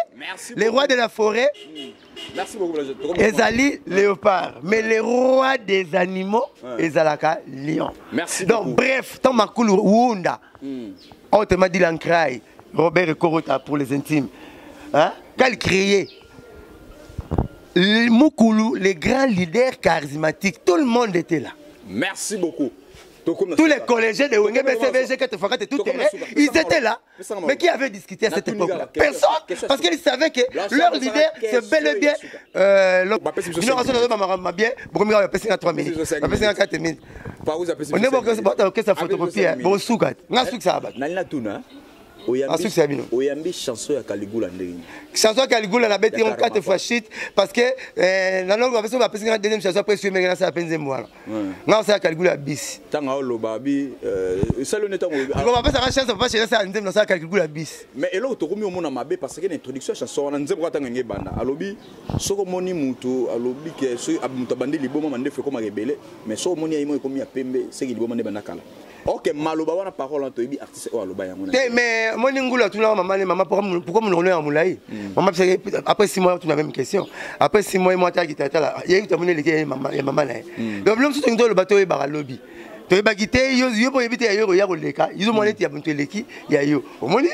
les rois de la forêt, ils léopard. Mais les rois des animaux, ils lion. Donc, bref, tant Makulu Wunda, on te m'a dit l'ancraille, Robert Korota pour les intimes. Quel crier? Mukulu, les grands leaders charismatiques, tout le monde était là. Merci beaucoup. Tous les collégiens de Wenge BCVG, ils étaient là. Mais qui avait discuté à cette époque-là? Personne. Parce qu'ils savaient que leur leader, c'est bel et bien. oyambi chanson ya Caligula ndenge chanson ya Caligula na beti on 4 fois shit parce que na longo ba peso ba pesi na deuxième chanson après sur mengena sa penze mwana nga sa Caligula bis tanga oloba bi salo neta ngo ba pesa chance ba chez sa nzem na sa Caligula bis mais elo to komi omona mabe parce que l'introduction chanson na nzem ko tanga ngebanda alobi soko moni mutu alobi ke so mutu bandi liboma mande fe koma rebele mais so moni ayimo komi ya pembe seki liboma ne banda kala. Ok, maloba wana parole en toibi artiste o aloba yango. Mais mon ngula tuna maman pourquoi mon nom moulai? Maman après 6 mois tu as même question. Après 6 mois moi ta guitare là, il y a eu tamone les maman et maman là. Donc l'homme tout le bateau est baralobi. To ba guitare yo bo ebite yo ya koleka. Ils ont monné ti ya buntu leki ya yo. Omoni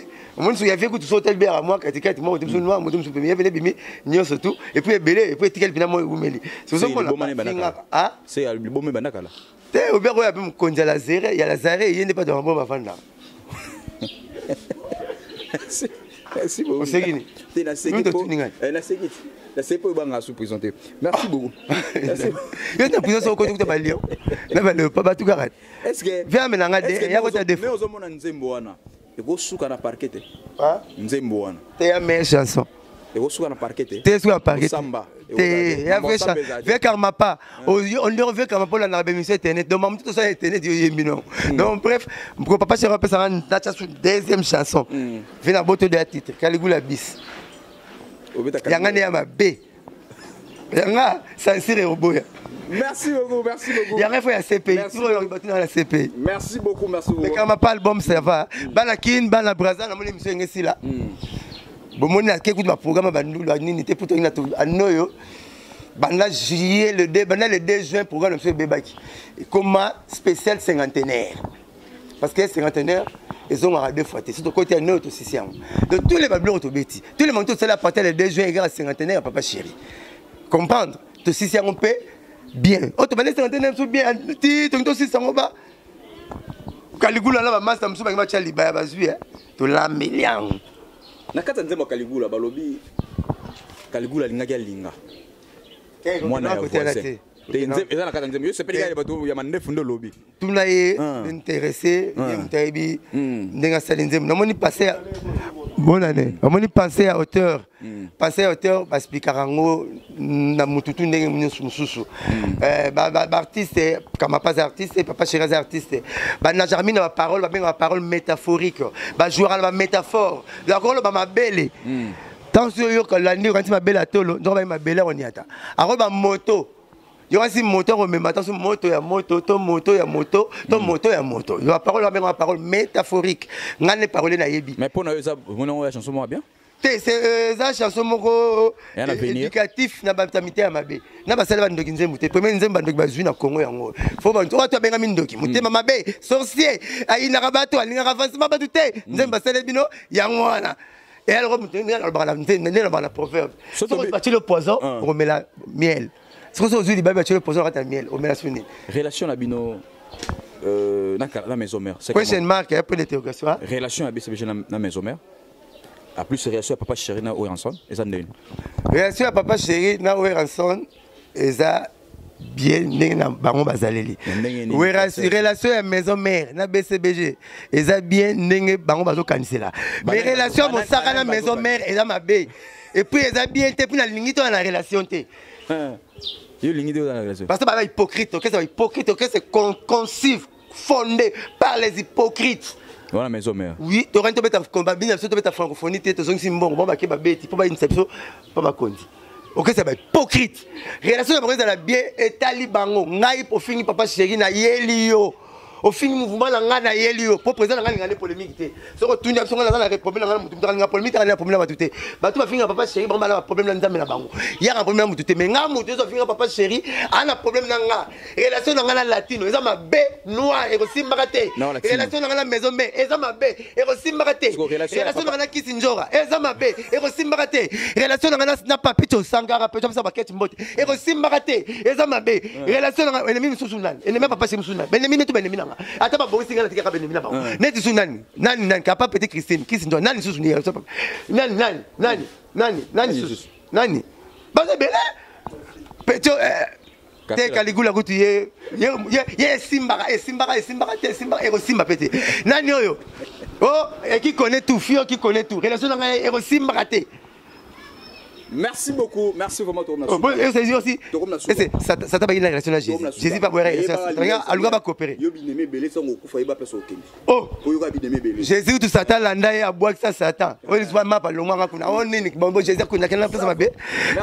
so ya fait que tout sauter bien à moi katikati moi mutu noir mutu super bien bimi nyoso tout et puis belé et puis tikel bina moi umeli. C'est ça qu'on a. Ah, c'est le bon me banaka là. Au bureau, il y a un conja lazare, il y a lazare, il n'y a pas de bon avant là. Merci beaucoup. Merci beaucoup. Il y a plusieurs choses que tu as dit. Pas tout garde. Est-ce que viens maintenant, il y a quoi de mais aux hommes en Zemboana. Et vous souka na parquet. Ah, Nzemboana. C'est la meilleure chanson. Et vous souka na parquet. T'es sur la parquet. Samba. Il y a vrai ça. Vers Karmapa. On revient Karmapa là dans la bémission internet. Donc maman tout ça internet il est mignon. Donc bref, mon papa se rappelle ça na deuxième chanson. Vient la beauté de la titre Caligula bis. Yanga ne ma B. Yanga sincère roboya. Merci beaucoup, merci beaucoup. Yanga faut ya CP. Tu vas le battre dans la CP. Merci beaucoup, merci beaucoup. Mais Karmapa album ça va. Bana kin bana braza na mon émission ngesi là. Bon, mon a écoute ma programme nini pour tenir à noyo banda juillet le 2 juin programme monsieur Bebaki comment spécial cinquantenaire parce que cinquantenaire ils ont à 2 fois c'est côté noyo to sisiam donc tous les bablons to beti tous les manteaux c'est la partie le 2 juin égale cinquantenaire papa chéri comprendre to sisiam on peut bien auto banda cinquantenaire tout bien ti to sisiam ba Caligula là ba master musu ba chali ba bazui to la million nakata nzembo Caligula balobi Caligula lingaki alinga mwana ya voisin eza nakata nzembo yo sepeli kale bato ya mandefu ndo lobi tuna ye intéressé yemtaibi ndenga sali nzembo namoni passer Bonne année. On dit penser à hauteur. Penser à hauteur, parce que Karango, na mututu ndenge mususu. Artiste, comme pas artiste, papa chéri artiste. Na jamais na parole, ma parole métaphorique. Jouer à la métaphore. La parole ma belle. Tant que l'année quand ma belle à tolo, donc ma belle on y attend. Alors ma moto. Il y a aussi moto, mais maintenant moto, ya moto, ton moto, ya moto, ton moto, ya moto. La parole métaphorique. On ne parole na yebi. Mais pour nous, la chanson moi bien. C'est la chanson éducatif na batamité ya mabe. Na basala ba ndoki nzembo te. Premier nzembo ndoki bazui na Congo yango. Faut ba to to benga mindoki. Mutema mabe, sorcier, aina rabato, alinga ravansi mabatu te. Nzembo basala bino yango wana. Et elle remonte la proverbe. Si on bâtit le poison, on met la miel. Si on bâtit le poison, on met la miel. On met la sunni. Relation à Bino, la maison mère. C'est une marque, un peu d'interrogation. Relation à BCBG la maison mère. A plus relation à papa chéri na Oranson. Relation à papa chéri na Oranson, et ça bien na bango bazaleli. Relation à maison mère na BCBG, et ça bien nenge bango bazo kanisela. Mais relation mon saka na maison mère et ça ma bé. Et puis et ça bien te puis na lingito na relation te. Yo lingito na relation. Parce que c'est hypocrite, que c'est hypocrite, que c'est concif, fondé par les hypocrites. Voilà maison mère. Oui, tu aurais été combat bien sur ta francophonie, tu es zongi simbon, bon ba ke ba beti, pour ba une sepso, pas ba kondi. Ok, c'est hypocrite. Relation de la bien et talibango. Ngai pour finir papa chéri na yelio. Au fin mouvement na na yelio. Pour président na ngane polémique té. So ko tunya so na na problème na mutu na polémique na problème ba tuté. Ba tu ba finir papa chéri ba na problème na nzambe na bango. Ya un problème mutu té mais nga mutu so finir papa chéri ana problème na nga. Relation na ngana latino, eza ma bé noir et aussi maraté. Relation na ngana maison mais eza ma bé et aussi maraté. Relation na ngana kisinjora, eza ma bé et aussi maraté. Relation na ngana na papito sangara pe ça ba keti mbote. Et aussi maraté, eza ma bé. Relation na ennemi mususunani. Ennemi papa chéri mususunani. Ennemi netu ennemi na. Ata ba bongi singala tika ennemi na ba. Neti sunani. Nani kapa petit Christine kisinjora. Nani susuni. Nani susu. Nani. Baza bele. Peto te kaligula kutu ye simba te simba ero simba pete nani oyo oh et qui connaît tout fio qui connaît tout relation na ero simba te. Merci beaucoup, merci vraiment tout le monde. C'est aussi ça t'a pas une relation à Jésus. Jésus pas boire relation. Aluga ba coopérer. Oh Jésus tout Satan landa ya boire ça Satan. On dit ma pas longa kuna on ni bon Jésus kuna kana place mabe.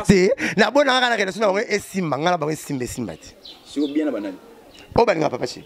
C'est na bona ngana relation na et simba ngana ba simba ti. Si bien na banani. Oh ba nga papa chi.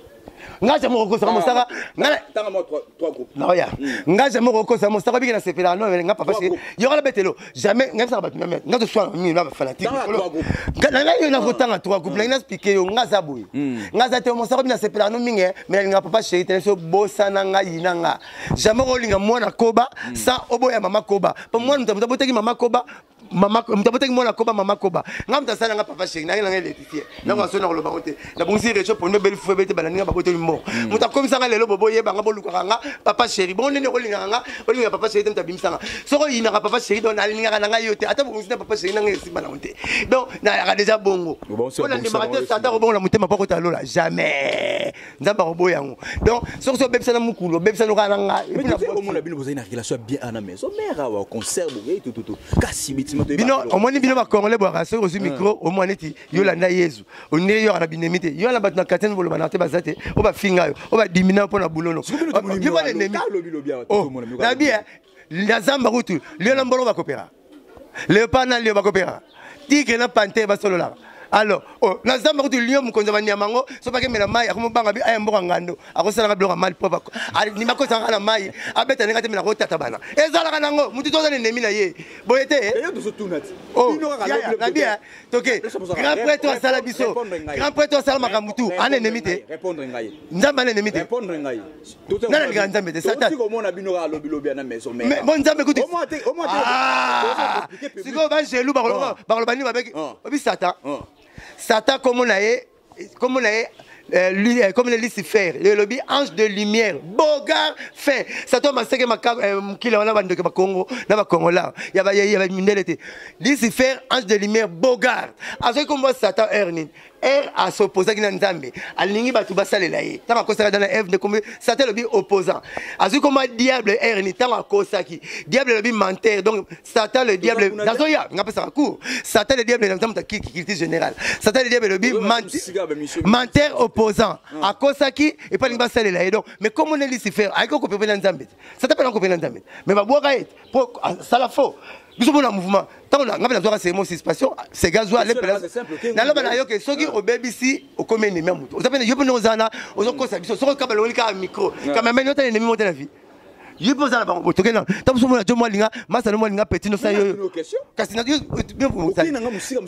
Nga jamais rekosa mosaka ngana tanga mo trois groupes. Non ya. Nga jamais rekosa mosaka biki na sepela non nga papa chi. Yora la betelo. Jamais nga ça ba tu même. Nga to soir mi na fanatique. Nga yo na votanga trois groupes. Nga expliquer yo nga za boy. Nga za te mosaka biki na sepela non mingi mais nga papa chi te so bossa na nga yina nga. Jamais rolinga mwana koba sans oboya mama koba. Pour moi nous boteki mama koba. Mama mtaboteki mwana koba mama koba. Nga mtasana nga papa chi na nga letifier. Na nga so na lo bakote. Na bonzi recho pour no belle fou bete banani nga bakote mo. Muta comme ça lelo bobo yeba nga boluka nga papa chéri. Bon nene rolinga nga, olinga papa chéri mta bimsanga. Soko yina papa chéri don alinga nga yote. Ata bonzi na papa chéri nga ngesi bana onte. Donc na ya déjà bongo. On a démarré ça ta robon la mutema pas kota lola jamais. Nzamba robo yango. Donc soko so bebsa na mukulo, bebsa no kana nga. Mais tu sais comment la bino vous avez une relation bien à la maison. Mère wa concert tout. Kasi bitima to. Bino au moins bino ba congolais bo raso aussi micro au moins neti yo la na Yesu. On ne yo na binemite. Yo la batna katene bolo banate bazate. O ba finga yo. On va diminuer pour la boulot. Il va l'ennemi. Oh, la bien. La zamba route. Le lambolo va coopérer. Le panal va coopérer. Tigre na panté va solo là. Alors, oh, la zamba route lion mu konza banya mango. So pa ke mela mai akomo banga bi ay mboka ngando. Akosala ka bloka mal propre. Ali ni makosa ngana mai. Abeta ninga te mela rota tabana. Ezala kana ngo mutu toza l'ennemi na ye. Boyete. Oh, la bien. Toke. Grand prêtre wa sala biso. Grand prêtre wa sala makamutu. An ennemi te. Répondre ngai. Nzamba na ennemi te. Répondre ngai. Nana nga nzambe te Satan. Tu komona bino ka lobi na maison mais. Mais bon nzambe écoute. Au moins Siko ba jelu ba bani ba beki. Obi Satan. Satan comme on a comme le Lucifer, le lobby ange de lumière, Bogart fait. Satan m'a dit qu'il y a un Congo, dans le Congo là, il y avait Lucifer, ange de lumière, Bogart. À ce qu'on voit Satan Ernin, à s'opposer à Nzambe. Alingi batuba salela ye. Tant que ça dans la F de comme Satan le bi opposant. Azu comme diable R ni tant que ça qui diable le bi menteur. Donc Satan le diable dans soya, on appelle ça un coup. Satan le diable dans Nzambe qui général. Satan le diable le bi menteur opposant. À cause ça qui et pas l'inga salela ye. Donc mais comme on est Lucifer, avec qu'on peut pas Nzambe. Ça t'appelle qu'on peut Nzambe. Mais ma boire pour ça la faux. Nous sommes dans le mouvement. Tant qu'on a besoin de ces émotions, c'est gazois. Les places. Dans le banayo que ceux qui au baby ici, au commun les mêmes. Vous savez, je peux nous en a, aux autres concepts. Sur le câble, on a un micro. Quand même, nous avons un ennemi de la vie. Je pose à la banque. Tant que nous sommes là, moi, ça nous a petit, nous savons. Parce que nous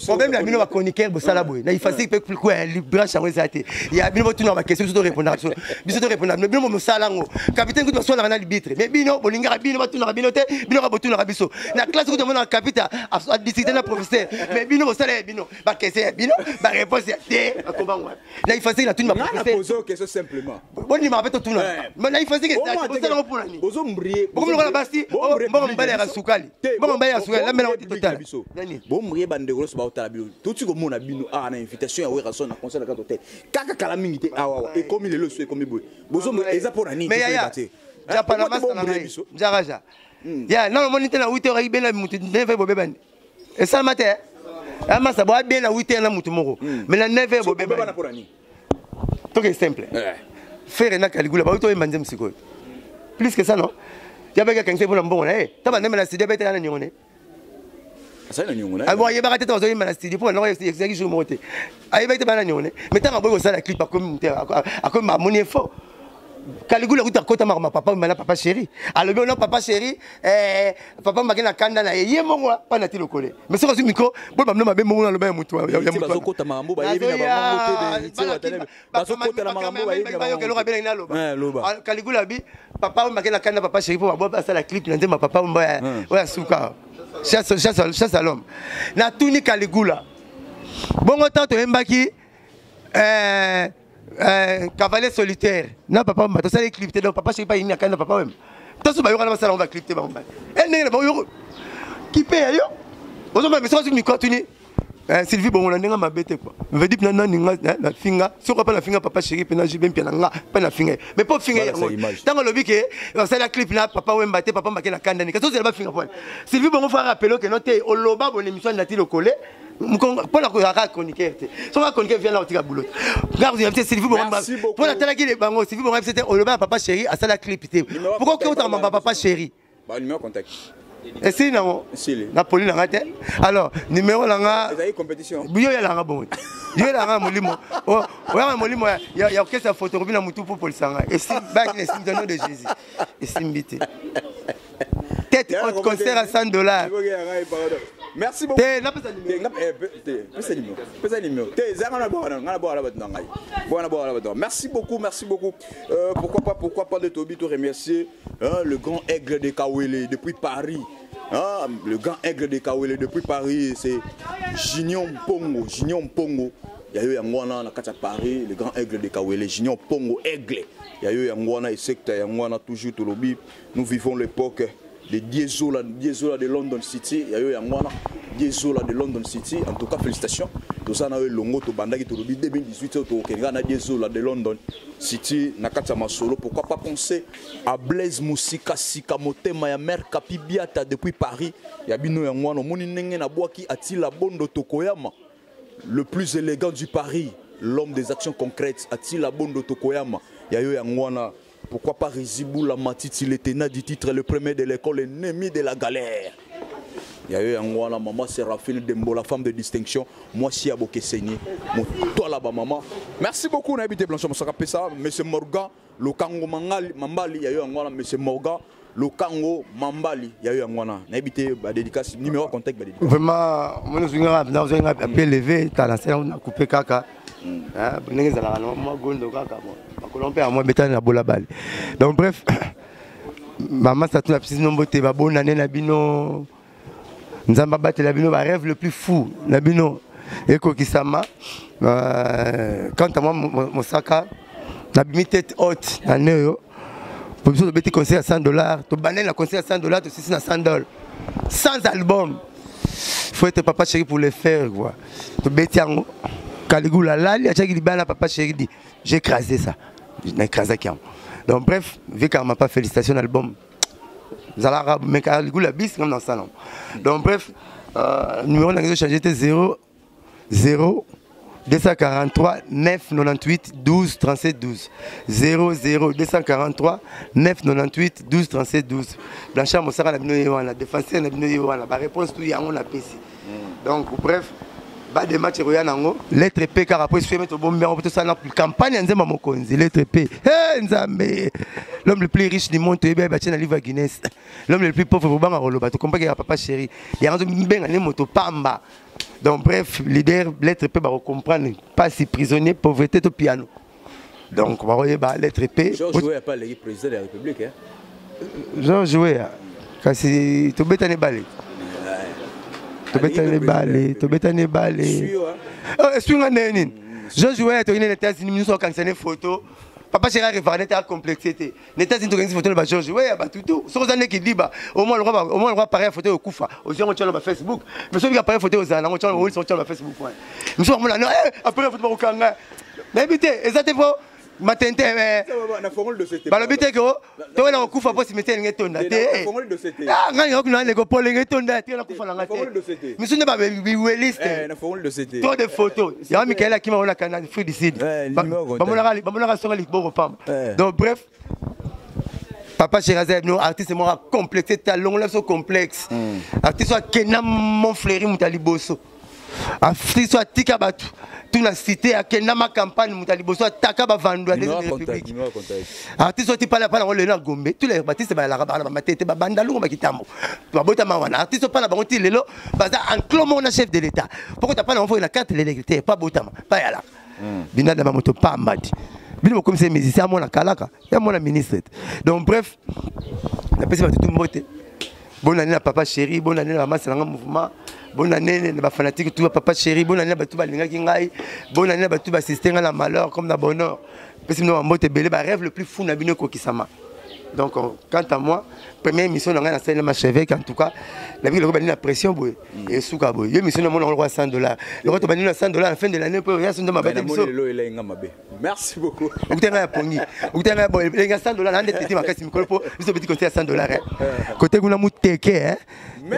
problème la mine va chroniquer pour ça là boy. Là il facile peut plus quoi branche en réalité. Il y a bien tout dans ma question de répondre. Bien de répondre. Mais bien mon salango. Capitaine que tu sois dans l'arbitre. Mais bino bolinga bino va tout dans binoté, bino va tout dans biso. La classe que tu montes en capitaine à discuter na professeur. Mais bino ça bino. Ba question bino, ba réponse c'est comment moi. Là il facile la tout ma professeur. On a posé une question simplement. Bon il m'a fait tout là. Mais là il facile que ça ça pour nani. Bon la basti, bon mbale ya sukali. Bon mbale ya sukali, la mela total. Bon mrie bandeko so ba otala bino. Tout tu ko mona bino a na invitation ya wera son na concert na hôtel. Kaka kala mingité awa et comme il le so et comme boy. Bozo eza pour nani. Mais ya Japana masa na biso. Jaraja. Ya na monite na 8h ibena mutu 9h bobebani. Et ça matin. Ama sa boa bien na 8h na mutu moko. Mais na 9h bobebani. Bana pour nani. Tout est simple. Faire na Caligula ba to manzem siko. Plus que ça non. Il y a quelqu'un qui pour bon là. Tu vas même la studio bête là nyone. Ça na nyone. Ah bon, il y a pas tête dans la studio pour non c'est jour monter. Ah il va être pas nyone. Mais tu as besoin ça la clip à communautaire à comme mon effort. Caligula ku ta kota ma papa mala papa chéri. Alors bien non papa chéri papa m'a na kanda na yé mo pas na ti lokole. Mais c'est micro bon ba no ma be mo na lo ba mutu. Ya mutu. Ba kota mambo ba yebi na ba mambo te de. Ba kota na mambo ba yebi na ba mambo. Caligula bi papa m'a na kanda papa chéri pour ba ça la clip na ma papa mba ouais suka. Chasse à l'homme. Na tuni Caligula. Bongo tanto embaki cavalier solitaire. Non papa m'a to ça les clipter donc papa chéri pas ina kanda papa même. Tout ce ba yo na ça on va clipter ba mba. Elle n'est ba yo qui paye yo. Ozo ba mais ça mi continue. Sylvie bon on a ma bête quoi. Me veut dire na na finga, si on pas la finga papa chéri pena jibe mpia na pas na finga. Mais pas finga yango. Tant lobi que ça la clip là papa wemba te papa m'a na kanda ni. Qu'est-ce que c'est ba finga point. Sylvie bon on faire rappeler que noté au loba bon émission na ti le coller. Pour la chroniqueur. Son chroniqueur vient là au tika boulot. Garde Sylvie bon pour la télé qui les bango Sylvie bon c'était au loba papa chéri à ça la clip. Pourquoi que autant papa chéri? Ba numéro contact. Et si non, la police l'a raté. Alors, numéro là, vous avez compétition. Oui, il y a la bon. Il y a la molimo. Oh, molimo. Il y a aucun sa photocopie dans mon pour police. Et si back les signes de nom de Jésus. Et si invité. Tête haute concert à $100. Merci beaucoup. Merci beaucoup, merci beaucoup. Pourquoi pas de Toby te remercier le grand aigle de Kawele depuis Paris. Le grand aigle de Kawele depuis Paris, c'est Gignon Pongo. Gignon Pongo. Il y a eu un na Katia Paris, le grand aigle de Kawele, Gignon Pongo, aigle. Il y a eu un et secte, il y a un toujours tout lobby. Nous vivons l'époque de Diesola de London City. Il y a eu un Diesola de London City. En tout cas, félicitations. Tout ça, on a eu Longo, tout Bandagi, tout lobby 2018, tout Kenya, Diesola de London City, Nakata Masolo. Pourquoi pas penser à Blaise Moussika, Sikamote, Mayamer, Kapibiata depuis Paris. Il y a Bino Yangwano, Moninenge Naboaki, Attila Bondo Tokoyama, le plus élégant du Paris, l'homme des actions concrètes, Attila Bondo Tokoyama. Il y a eu Yangwana. Pourquoi pas Rizibou la Matiti, le tenant du titre, le premier de l'école, l'ennemi de la galère. Il y a eu un maman Séraphine Dembo, la femme de distinction. Moi, si Aboké Saigné, toi là-bas, maman. Merci beaucoup, on a habité Blanchard, M. Morgan, le Kango Mambali, il y a eu un M. Morgan, le Kango Mambali, il y a eu un on a habité dédicace, numéro contact. Vraiment, on a élevé, on a coupé caca. Donc bref, maman ça tout la petite nombre de babon nané nabino nzamba battre la bino rêve le plus fou nabino eko kisama quand à moi mon saka la tête haute nané yo pour besoin de petit conseil à $100 to baner la conseil à $100 to 600 à $100 sans album faut être papa chéri pour le faire quoi to betiango Caligula Lali, Achaki Libana, papa chéri dit, j'ai écrasé ça. J'ai écrasé qui. Donc bref, vu qu'on m'a pas félicitations l'album, Zalara, mais Caligula bis comme dans ça. Donc bref, numéro de changé était 0 243 998 12 37 12 00 243 998 12 37 12. Blanchard Moussara n'a pas la défenseur n'a pas la réponse tout y a on a PC. Donc bref. Bas de match Royanango, lettre P car après je fais mettre bon bien pour ça la campagne nzema mokonzi lettre P. Eh nzambe. L'homme le plus riche du monde ebe ba tena livre Guinness. L'homme le plus pauvre au banga roloba. Tu comprends que papa chéri, il y a un benga ne moto pamba. Donc bref, leader lettre P ba comprendre pas si prisonnier pauvreté au piano. Donc on va voyer ba lettre P. Georges Jouet a pas le président de la République hein. Georges Jouet kasi to betane balé. Tu bêtes balé. Je jouais à les États-Unis, nous sommes cancelés photo. Papa chéri a réparé ta complexité. Les États-Unis ont photo de Georges jouait à tout. Sur les années qui dit au moins le roi pareil photo au Koufa. Aux gens qui ont sur Facebook. Mais ceux qui appareillent photo aux Anna, on tient sur Facebook. Nous sommes là après photo au Kanga. Mais écoutez, exactement. Matente na formule de CT. Ba lobite ko to na kufa po simete ngetonda te. Na formule de CT. Ah ngani ko na ko pole ngetonda te na kufa na ngate. Formule de CT. Misune ba liste. Na formule de CT. Trop de photos. Ya Michael Akima on a kana free decide. Ba mona songa liboko pam. Donc bref Papa Chérazet, nous artistes moi complété talon là so complexe. Artiste soit Kenam mon fléri mutaliboso. Artiste soit Tikabatu. Tout la cité à Kenama campagne mutaliboso ataka ba vandu à des républiques. Artiste soit pas là pas le na Gombe. Tous les artistes ba la ba matete ba bandalungu ba kitambo. Ba bota mawana. Artiste pas là ba ngoti lelo baza en clomo na chef de l'état. Pourquoi t'as pas envoyé la carte l'électeur pas botama. Pas yala. Binada ba moto pas madi. Bino comme c'est musicien à mon kalaka, il y a mon ministre. Donc bref, la personne va tout monter. Bonne année à papa chéri, bonne année à maman c'est un mouvement. Bonne année à fanatique tout papa chéri, bonne année à tout balinga kingai, bonne année à tout assister à la malheur comme la bonheur. Parce que nous on monte belé ba rêve le plus fou na bino ko kisama. Donc quant à moi, première émission dans la scène Machevêque en tout cas, la vie le la pression boy et souka boy. Yo mission mon roi $100. Le roi to banina $100 à la fin de l'année pour rien son de ma bête. Merci beaucoup. Vous avez un pogni. Vous avez un boy. Les $100 là, on est ma casse micro pour vous petit côté à $100. Côté vous la mouteke hein.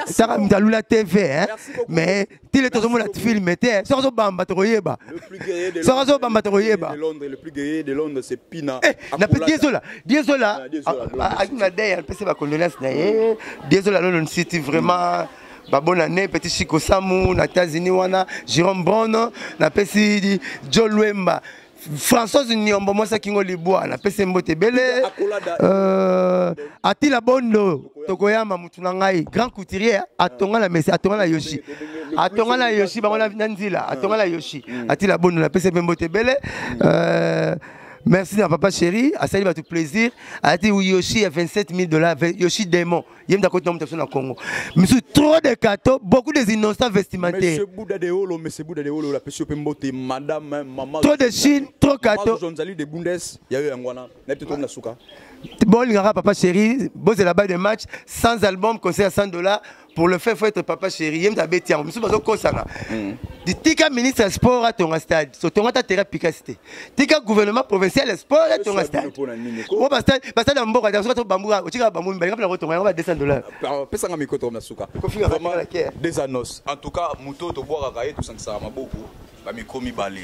Ça va m'dalula TV hein. Mais tu les tout le monde a filmé t'es. Sans bamba troyeba. Le plus guerrier de Londres. Le plus guerrier de Londres c'est Pina. Na petit Diezola. Avec une adhère, elle peut se faire condolence. Diezola non city vraiment. Bonne année, petit Chico Samu, na États-Unis wana, Jérôme Brown, na petit John Wemba. François Nyombo moi ça kingo liboa na pese mbote belé Atila Bondo tokoyama mutu na ngai grand couturier atonga la Messi atonga la Yoshi bango na nzila atonga la Yoshi Atila Bondo na pese mbote belé merci à papa chéri, à ça il va tout plaisir. A dit oui Yoshi à $27,000, Yoshi démon. Il y a une personne dans Congo. Mais sur trop de cadeaux, beaucoup de innocents vestimentaires. Monsieur Bouddha de Holo, la personne Pembote, madame, maman. Trop de Chine, trop de cadeaux. Jean-Zali de Bundes, il y a eu un guana. N'a pas de souka. Bon, il y aura papa chéri, bon c'est là-bas de match, sans album, conseil à $100. Pour le faire, il faut être papa chéri. Il y a un bétier. Je suis pas au Kosana. Tika ministre sport à ton stade. So ton ta thérapie capacité. Tika gouvernement provincial sport à ton stade. Oh parce que dans Mboka, dans ce bambou, au tika bambou, il va $200. Pesa ngami koto na suka. Des annonces. En tout cas, muto to boire railler tout ça ça ma beaucoup. Ba micro mi balé.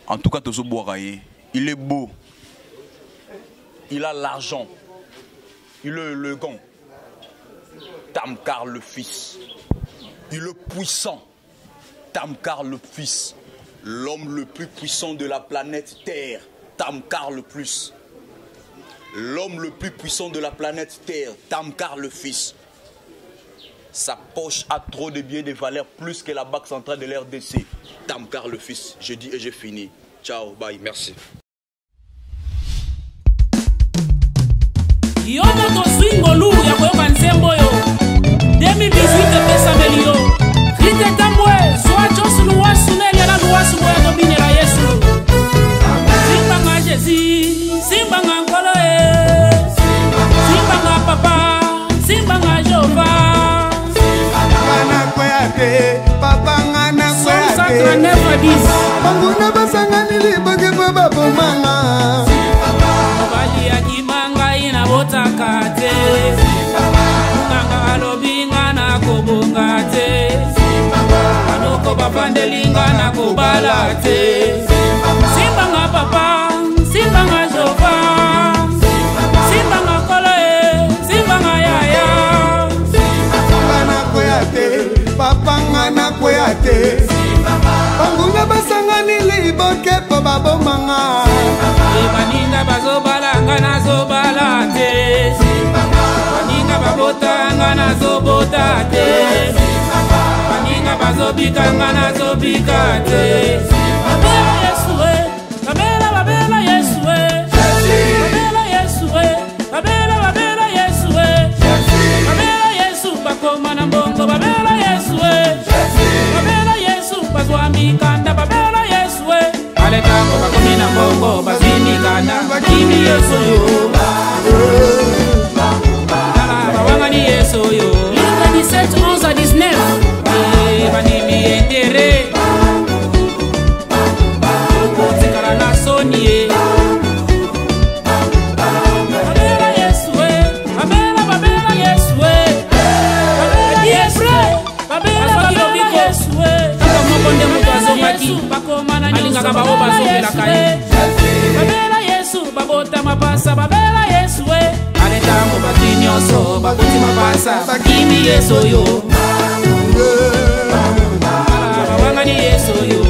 En tout cas, to so boire railler. Il est beau. Il a l'argent. Il est le gant. Tamkar le fils. Il est puissant. Tamkar le fils. L'homme le plus puissant de la planète Terre. Tamkar le plus. L'homme le plus puissant de la planète Terre. Tamkar le fils. Sa poche a trop de biens de valeur plus que la banque centrale de l'RDC. Tamkar le fils. Je dis et j'ai fini. Ciao, bye, merci. Yo moto swingo lu ya koyoka nsembo yo 2018 pesa melio Rite tambwe soa Josu luwa suneli ala luwa sumoya domine la Yesu Simba nga Jésus Simba nga nkolo Simba nga papa Simba nga Jehova Simba nga na kwea te Papa nga na kwea te botaka te nganga alobinga na kobonga te anoko bapandelinga na kobala te simbanga papa simbanga jova simbanga kolo simbanga yaya simbanga na koya te papanga na koya te banguna basangani liboke po babomanga baninga bazobalanga nazobala te baninga babotanga nazobota te baninga bazobikanga nazobika te babela yesu babela babela yesu babela yesu babela babela yesu babela yesu bakoma na mbongo babela yesu babela yesu bazwambikanda babela yesu aletango bakomi na mbongo bazinikanda bakimi yesu yo bawangani yesu yo Luc 17, 11 à 19 banimi entere okotikala na sonie babela yesu babela babela yesu babela yesu babela babela yesu kaka moko nde moto azongaki alingaka bao bazongelaka ye babela yesu babota mapasa babela yesu aletango baki nyonso baboti mapasa bakimi yesu yo bawangani yesu yo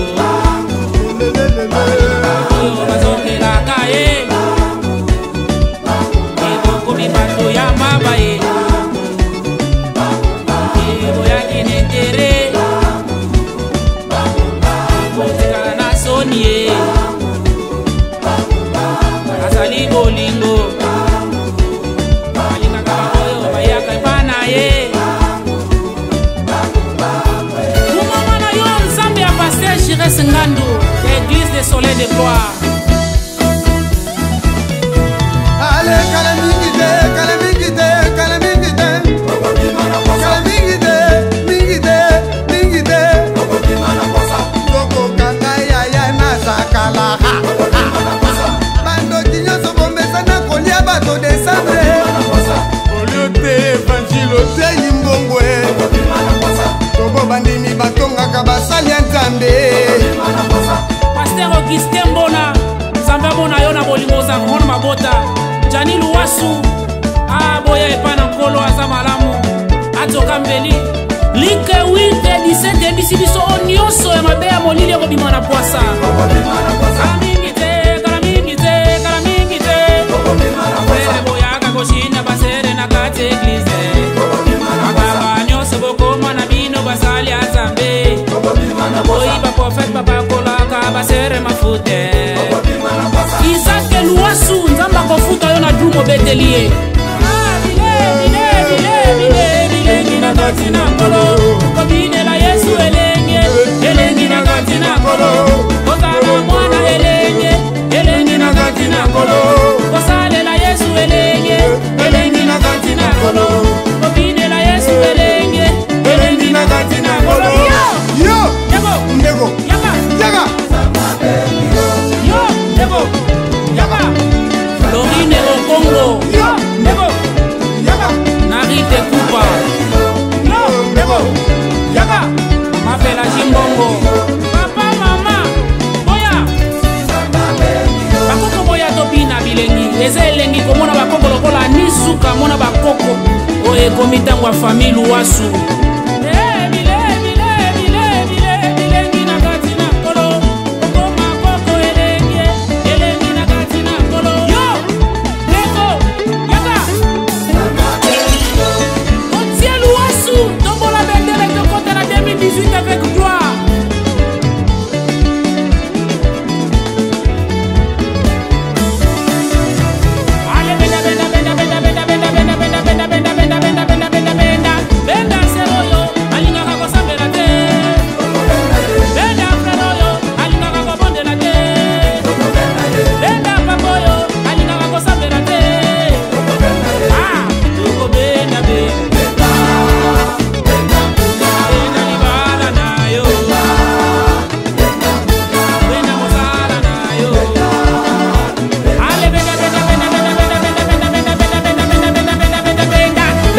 oyo bazongelaka ye ebokomi bato ya maba ye eboyaki nentere otikala na soni ye azali bolingo alingaka baoyo bayaka epa na ye kumama na yo nzambe ya paster Jires Ngandu église des soleils de gloire ale kala mingi te kala mingi te kala mingi te kala mingi te mingi te mingi te koko kanga yaya na sakala bando kinyoso bomesana kolia bato desandre olio te evangile te yimbongwe tobo bandimi batongaka basali ya nzambe paster Augustin Mbona nzambe abona yo na bolingo ozango na mabota Jani Luwasu aboya epa na nkolo aza malamu atoka mbeli like 8 17 ebisi biso o nyonso ya mabe ya molili ekobima na pwasa kala mingi te kala mingi te kala mingi te frere boyaka koshinda basere na kati eglize bakaba nyonso bokoma na bino basali ya nzambe boyi baprofete bapakolaka basere mafute Isaac Luwasu nzambe akofuta yo na drumo betelie bilengi na kati na nkolo kobinela yesu elengi na kati na nkolo kozala mwana elengi na kati na nkolo kosalela yesu elengi na kati na nkolo kobinela yesu elengi na kati na nkolo yo ndeko yaka yo ndeko yaka Lorine Okongo yo ndeko Narite Kupa yo ndeko yaka Mapela Jimbongo papa mama boya bakoko boya topina bilengi eza elengi komona bakoko lokola nisuka mona bakoko oyo ekomi ntango ya famille Luwasu bilengi na kati na nkolo okoma koko elengi na kati na nkolo yo ndeko yaka otie Luwasu tombola bendele tokota na 2018 avec gloire ale benda benda benda benda benda benda benda benda benda benda benda benda benda benda benda benda seroyo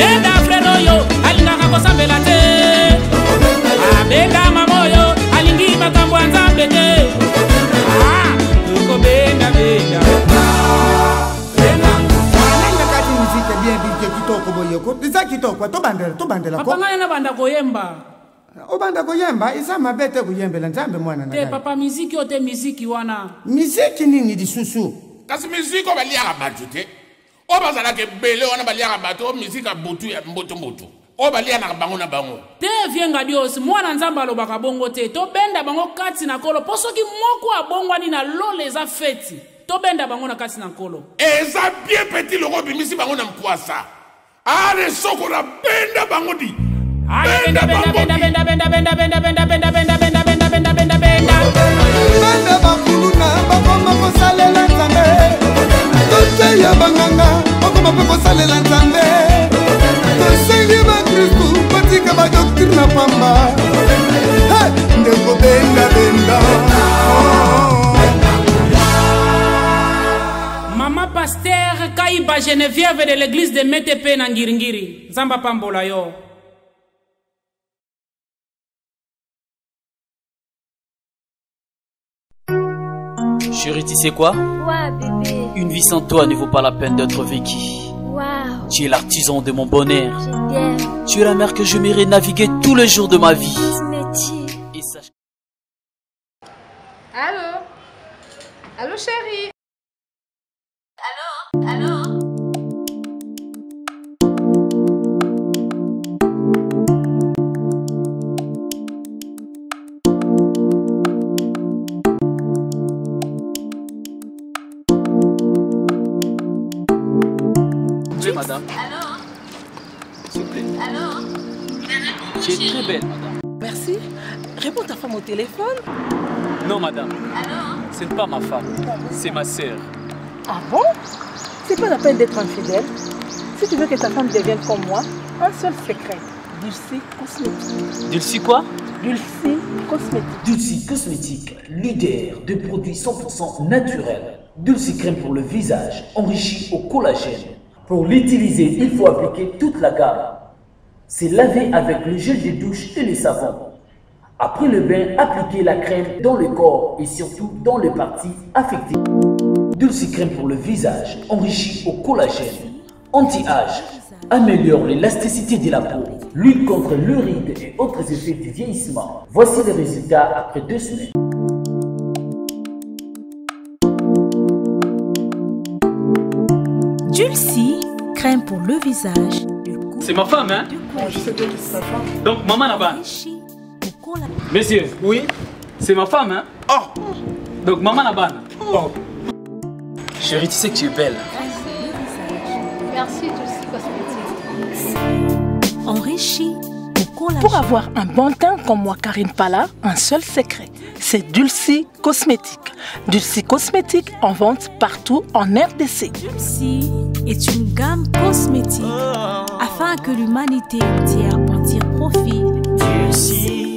benda fredoyo alingaka kosambela te benda mamoyo alingi makambo ya nzambe te kobenda benda kati muziki bien bike kitoko boyoko eza kitoko tobandela papa ngai na banda koyemba obanda koyemba eza mabe te koyembela nzambe mwana na te papa miziki o te miziki wana miziki nini lisusu kasi miziki o baliaka bato te o bazalaka ebele wana baliaka bato o miziki ya butu ya mbutu o balianaka bango na bango te vienga diosi mwana nzambe alobaka bongo te tobenda bango kati na nkolo mpo soki moko abongwani na lolo eza feti tobenda bango na kati na nkolo eza bien petit loko bimisi bango na mpwasa ale soko na benda bango di benda bakuluna bakoma kosalela nzambe toteya banganga bakoma mpe kosalela nzambe tosengi bakristu batika badoktrine na pamba ndeko benda Mama Pasteur Kaiba Geneviève de l'église de Metepe na Ngiringiri. Zamba pambola yo. Chérie, tu sais quoi? Ouais, bébé. Une vie sans toi ne vaut pas la peine d'être vécue. Waouh. Tu es l'artisan de mon bonheur. Je t'aime. Tu es la mer que je m'irai naviguer tous les jours de ma vie. Et sache... Allô? Allô, chérie? Allô? Oui, madame. Allô? S'il vous plaît. Allô? Tu es très belle, madame. Merci. Réponds ta femme au téléphone. Non, madame. Allô? Ce n'est pas ma femme. C'est ma sœur. Ah bon? C'est pas la peine d'être infidèle. Si tu veux que ta femme devienne comme moi, un seul secret. Dulcie Cosmétique. Dulcie quoi? Dulcie Cosmétique. Dulcie Cosmétique, leader de produits 100% naturels. Dulcie crème pour le visage, enrichi au collagène. Pour l'utiliser, il faut appliquer toute la gamme. C'est laver avec le gel de douche et le savon. Après le bain, appliquez la crème dans le corps et surtout dans les parties affectées. Dulcie crème pour le visage, enrichi au collagène. Anti-âge, améliore l'élasticité de la peau, lutte contre le ride et autres effets du vieillissement. Voici les résultats après 2 semaines. Dulcie, crème pour le visage. C'est ma femme, hein? Je sais que c'est ta femme. Donc, maman là-bas. Monsieur. Oui. C'est ma femme, hein? Oh. Donc, maman là-bas. Oh. Chérie, tu sais que tu es belle. Merci, Dulcie Cosmétique. Enrichi au collagène. Pour avoir un bon teint comme moi, Karine Pala, un seul secret. C'est Dulcie Cosmétique. Dulcie Cosmétique en vente partout en RDC. Dulcie est une gamme cosmétique afin que l'humanité entière en tire profit. Dulcie.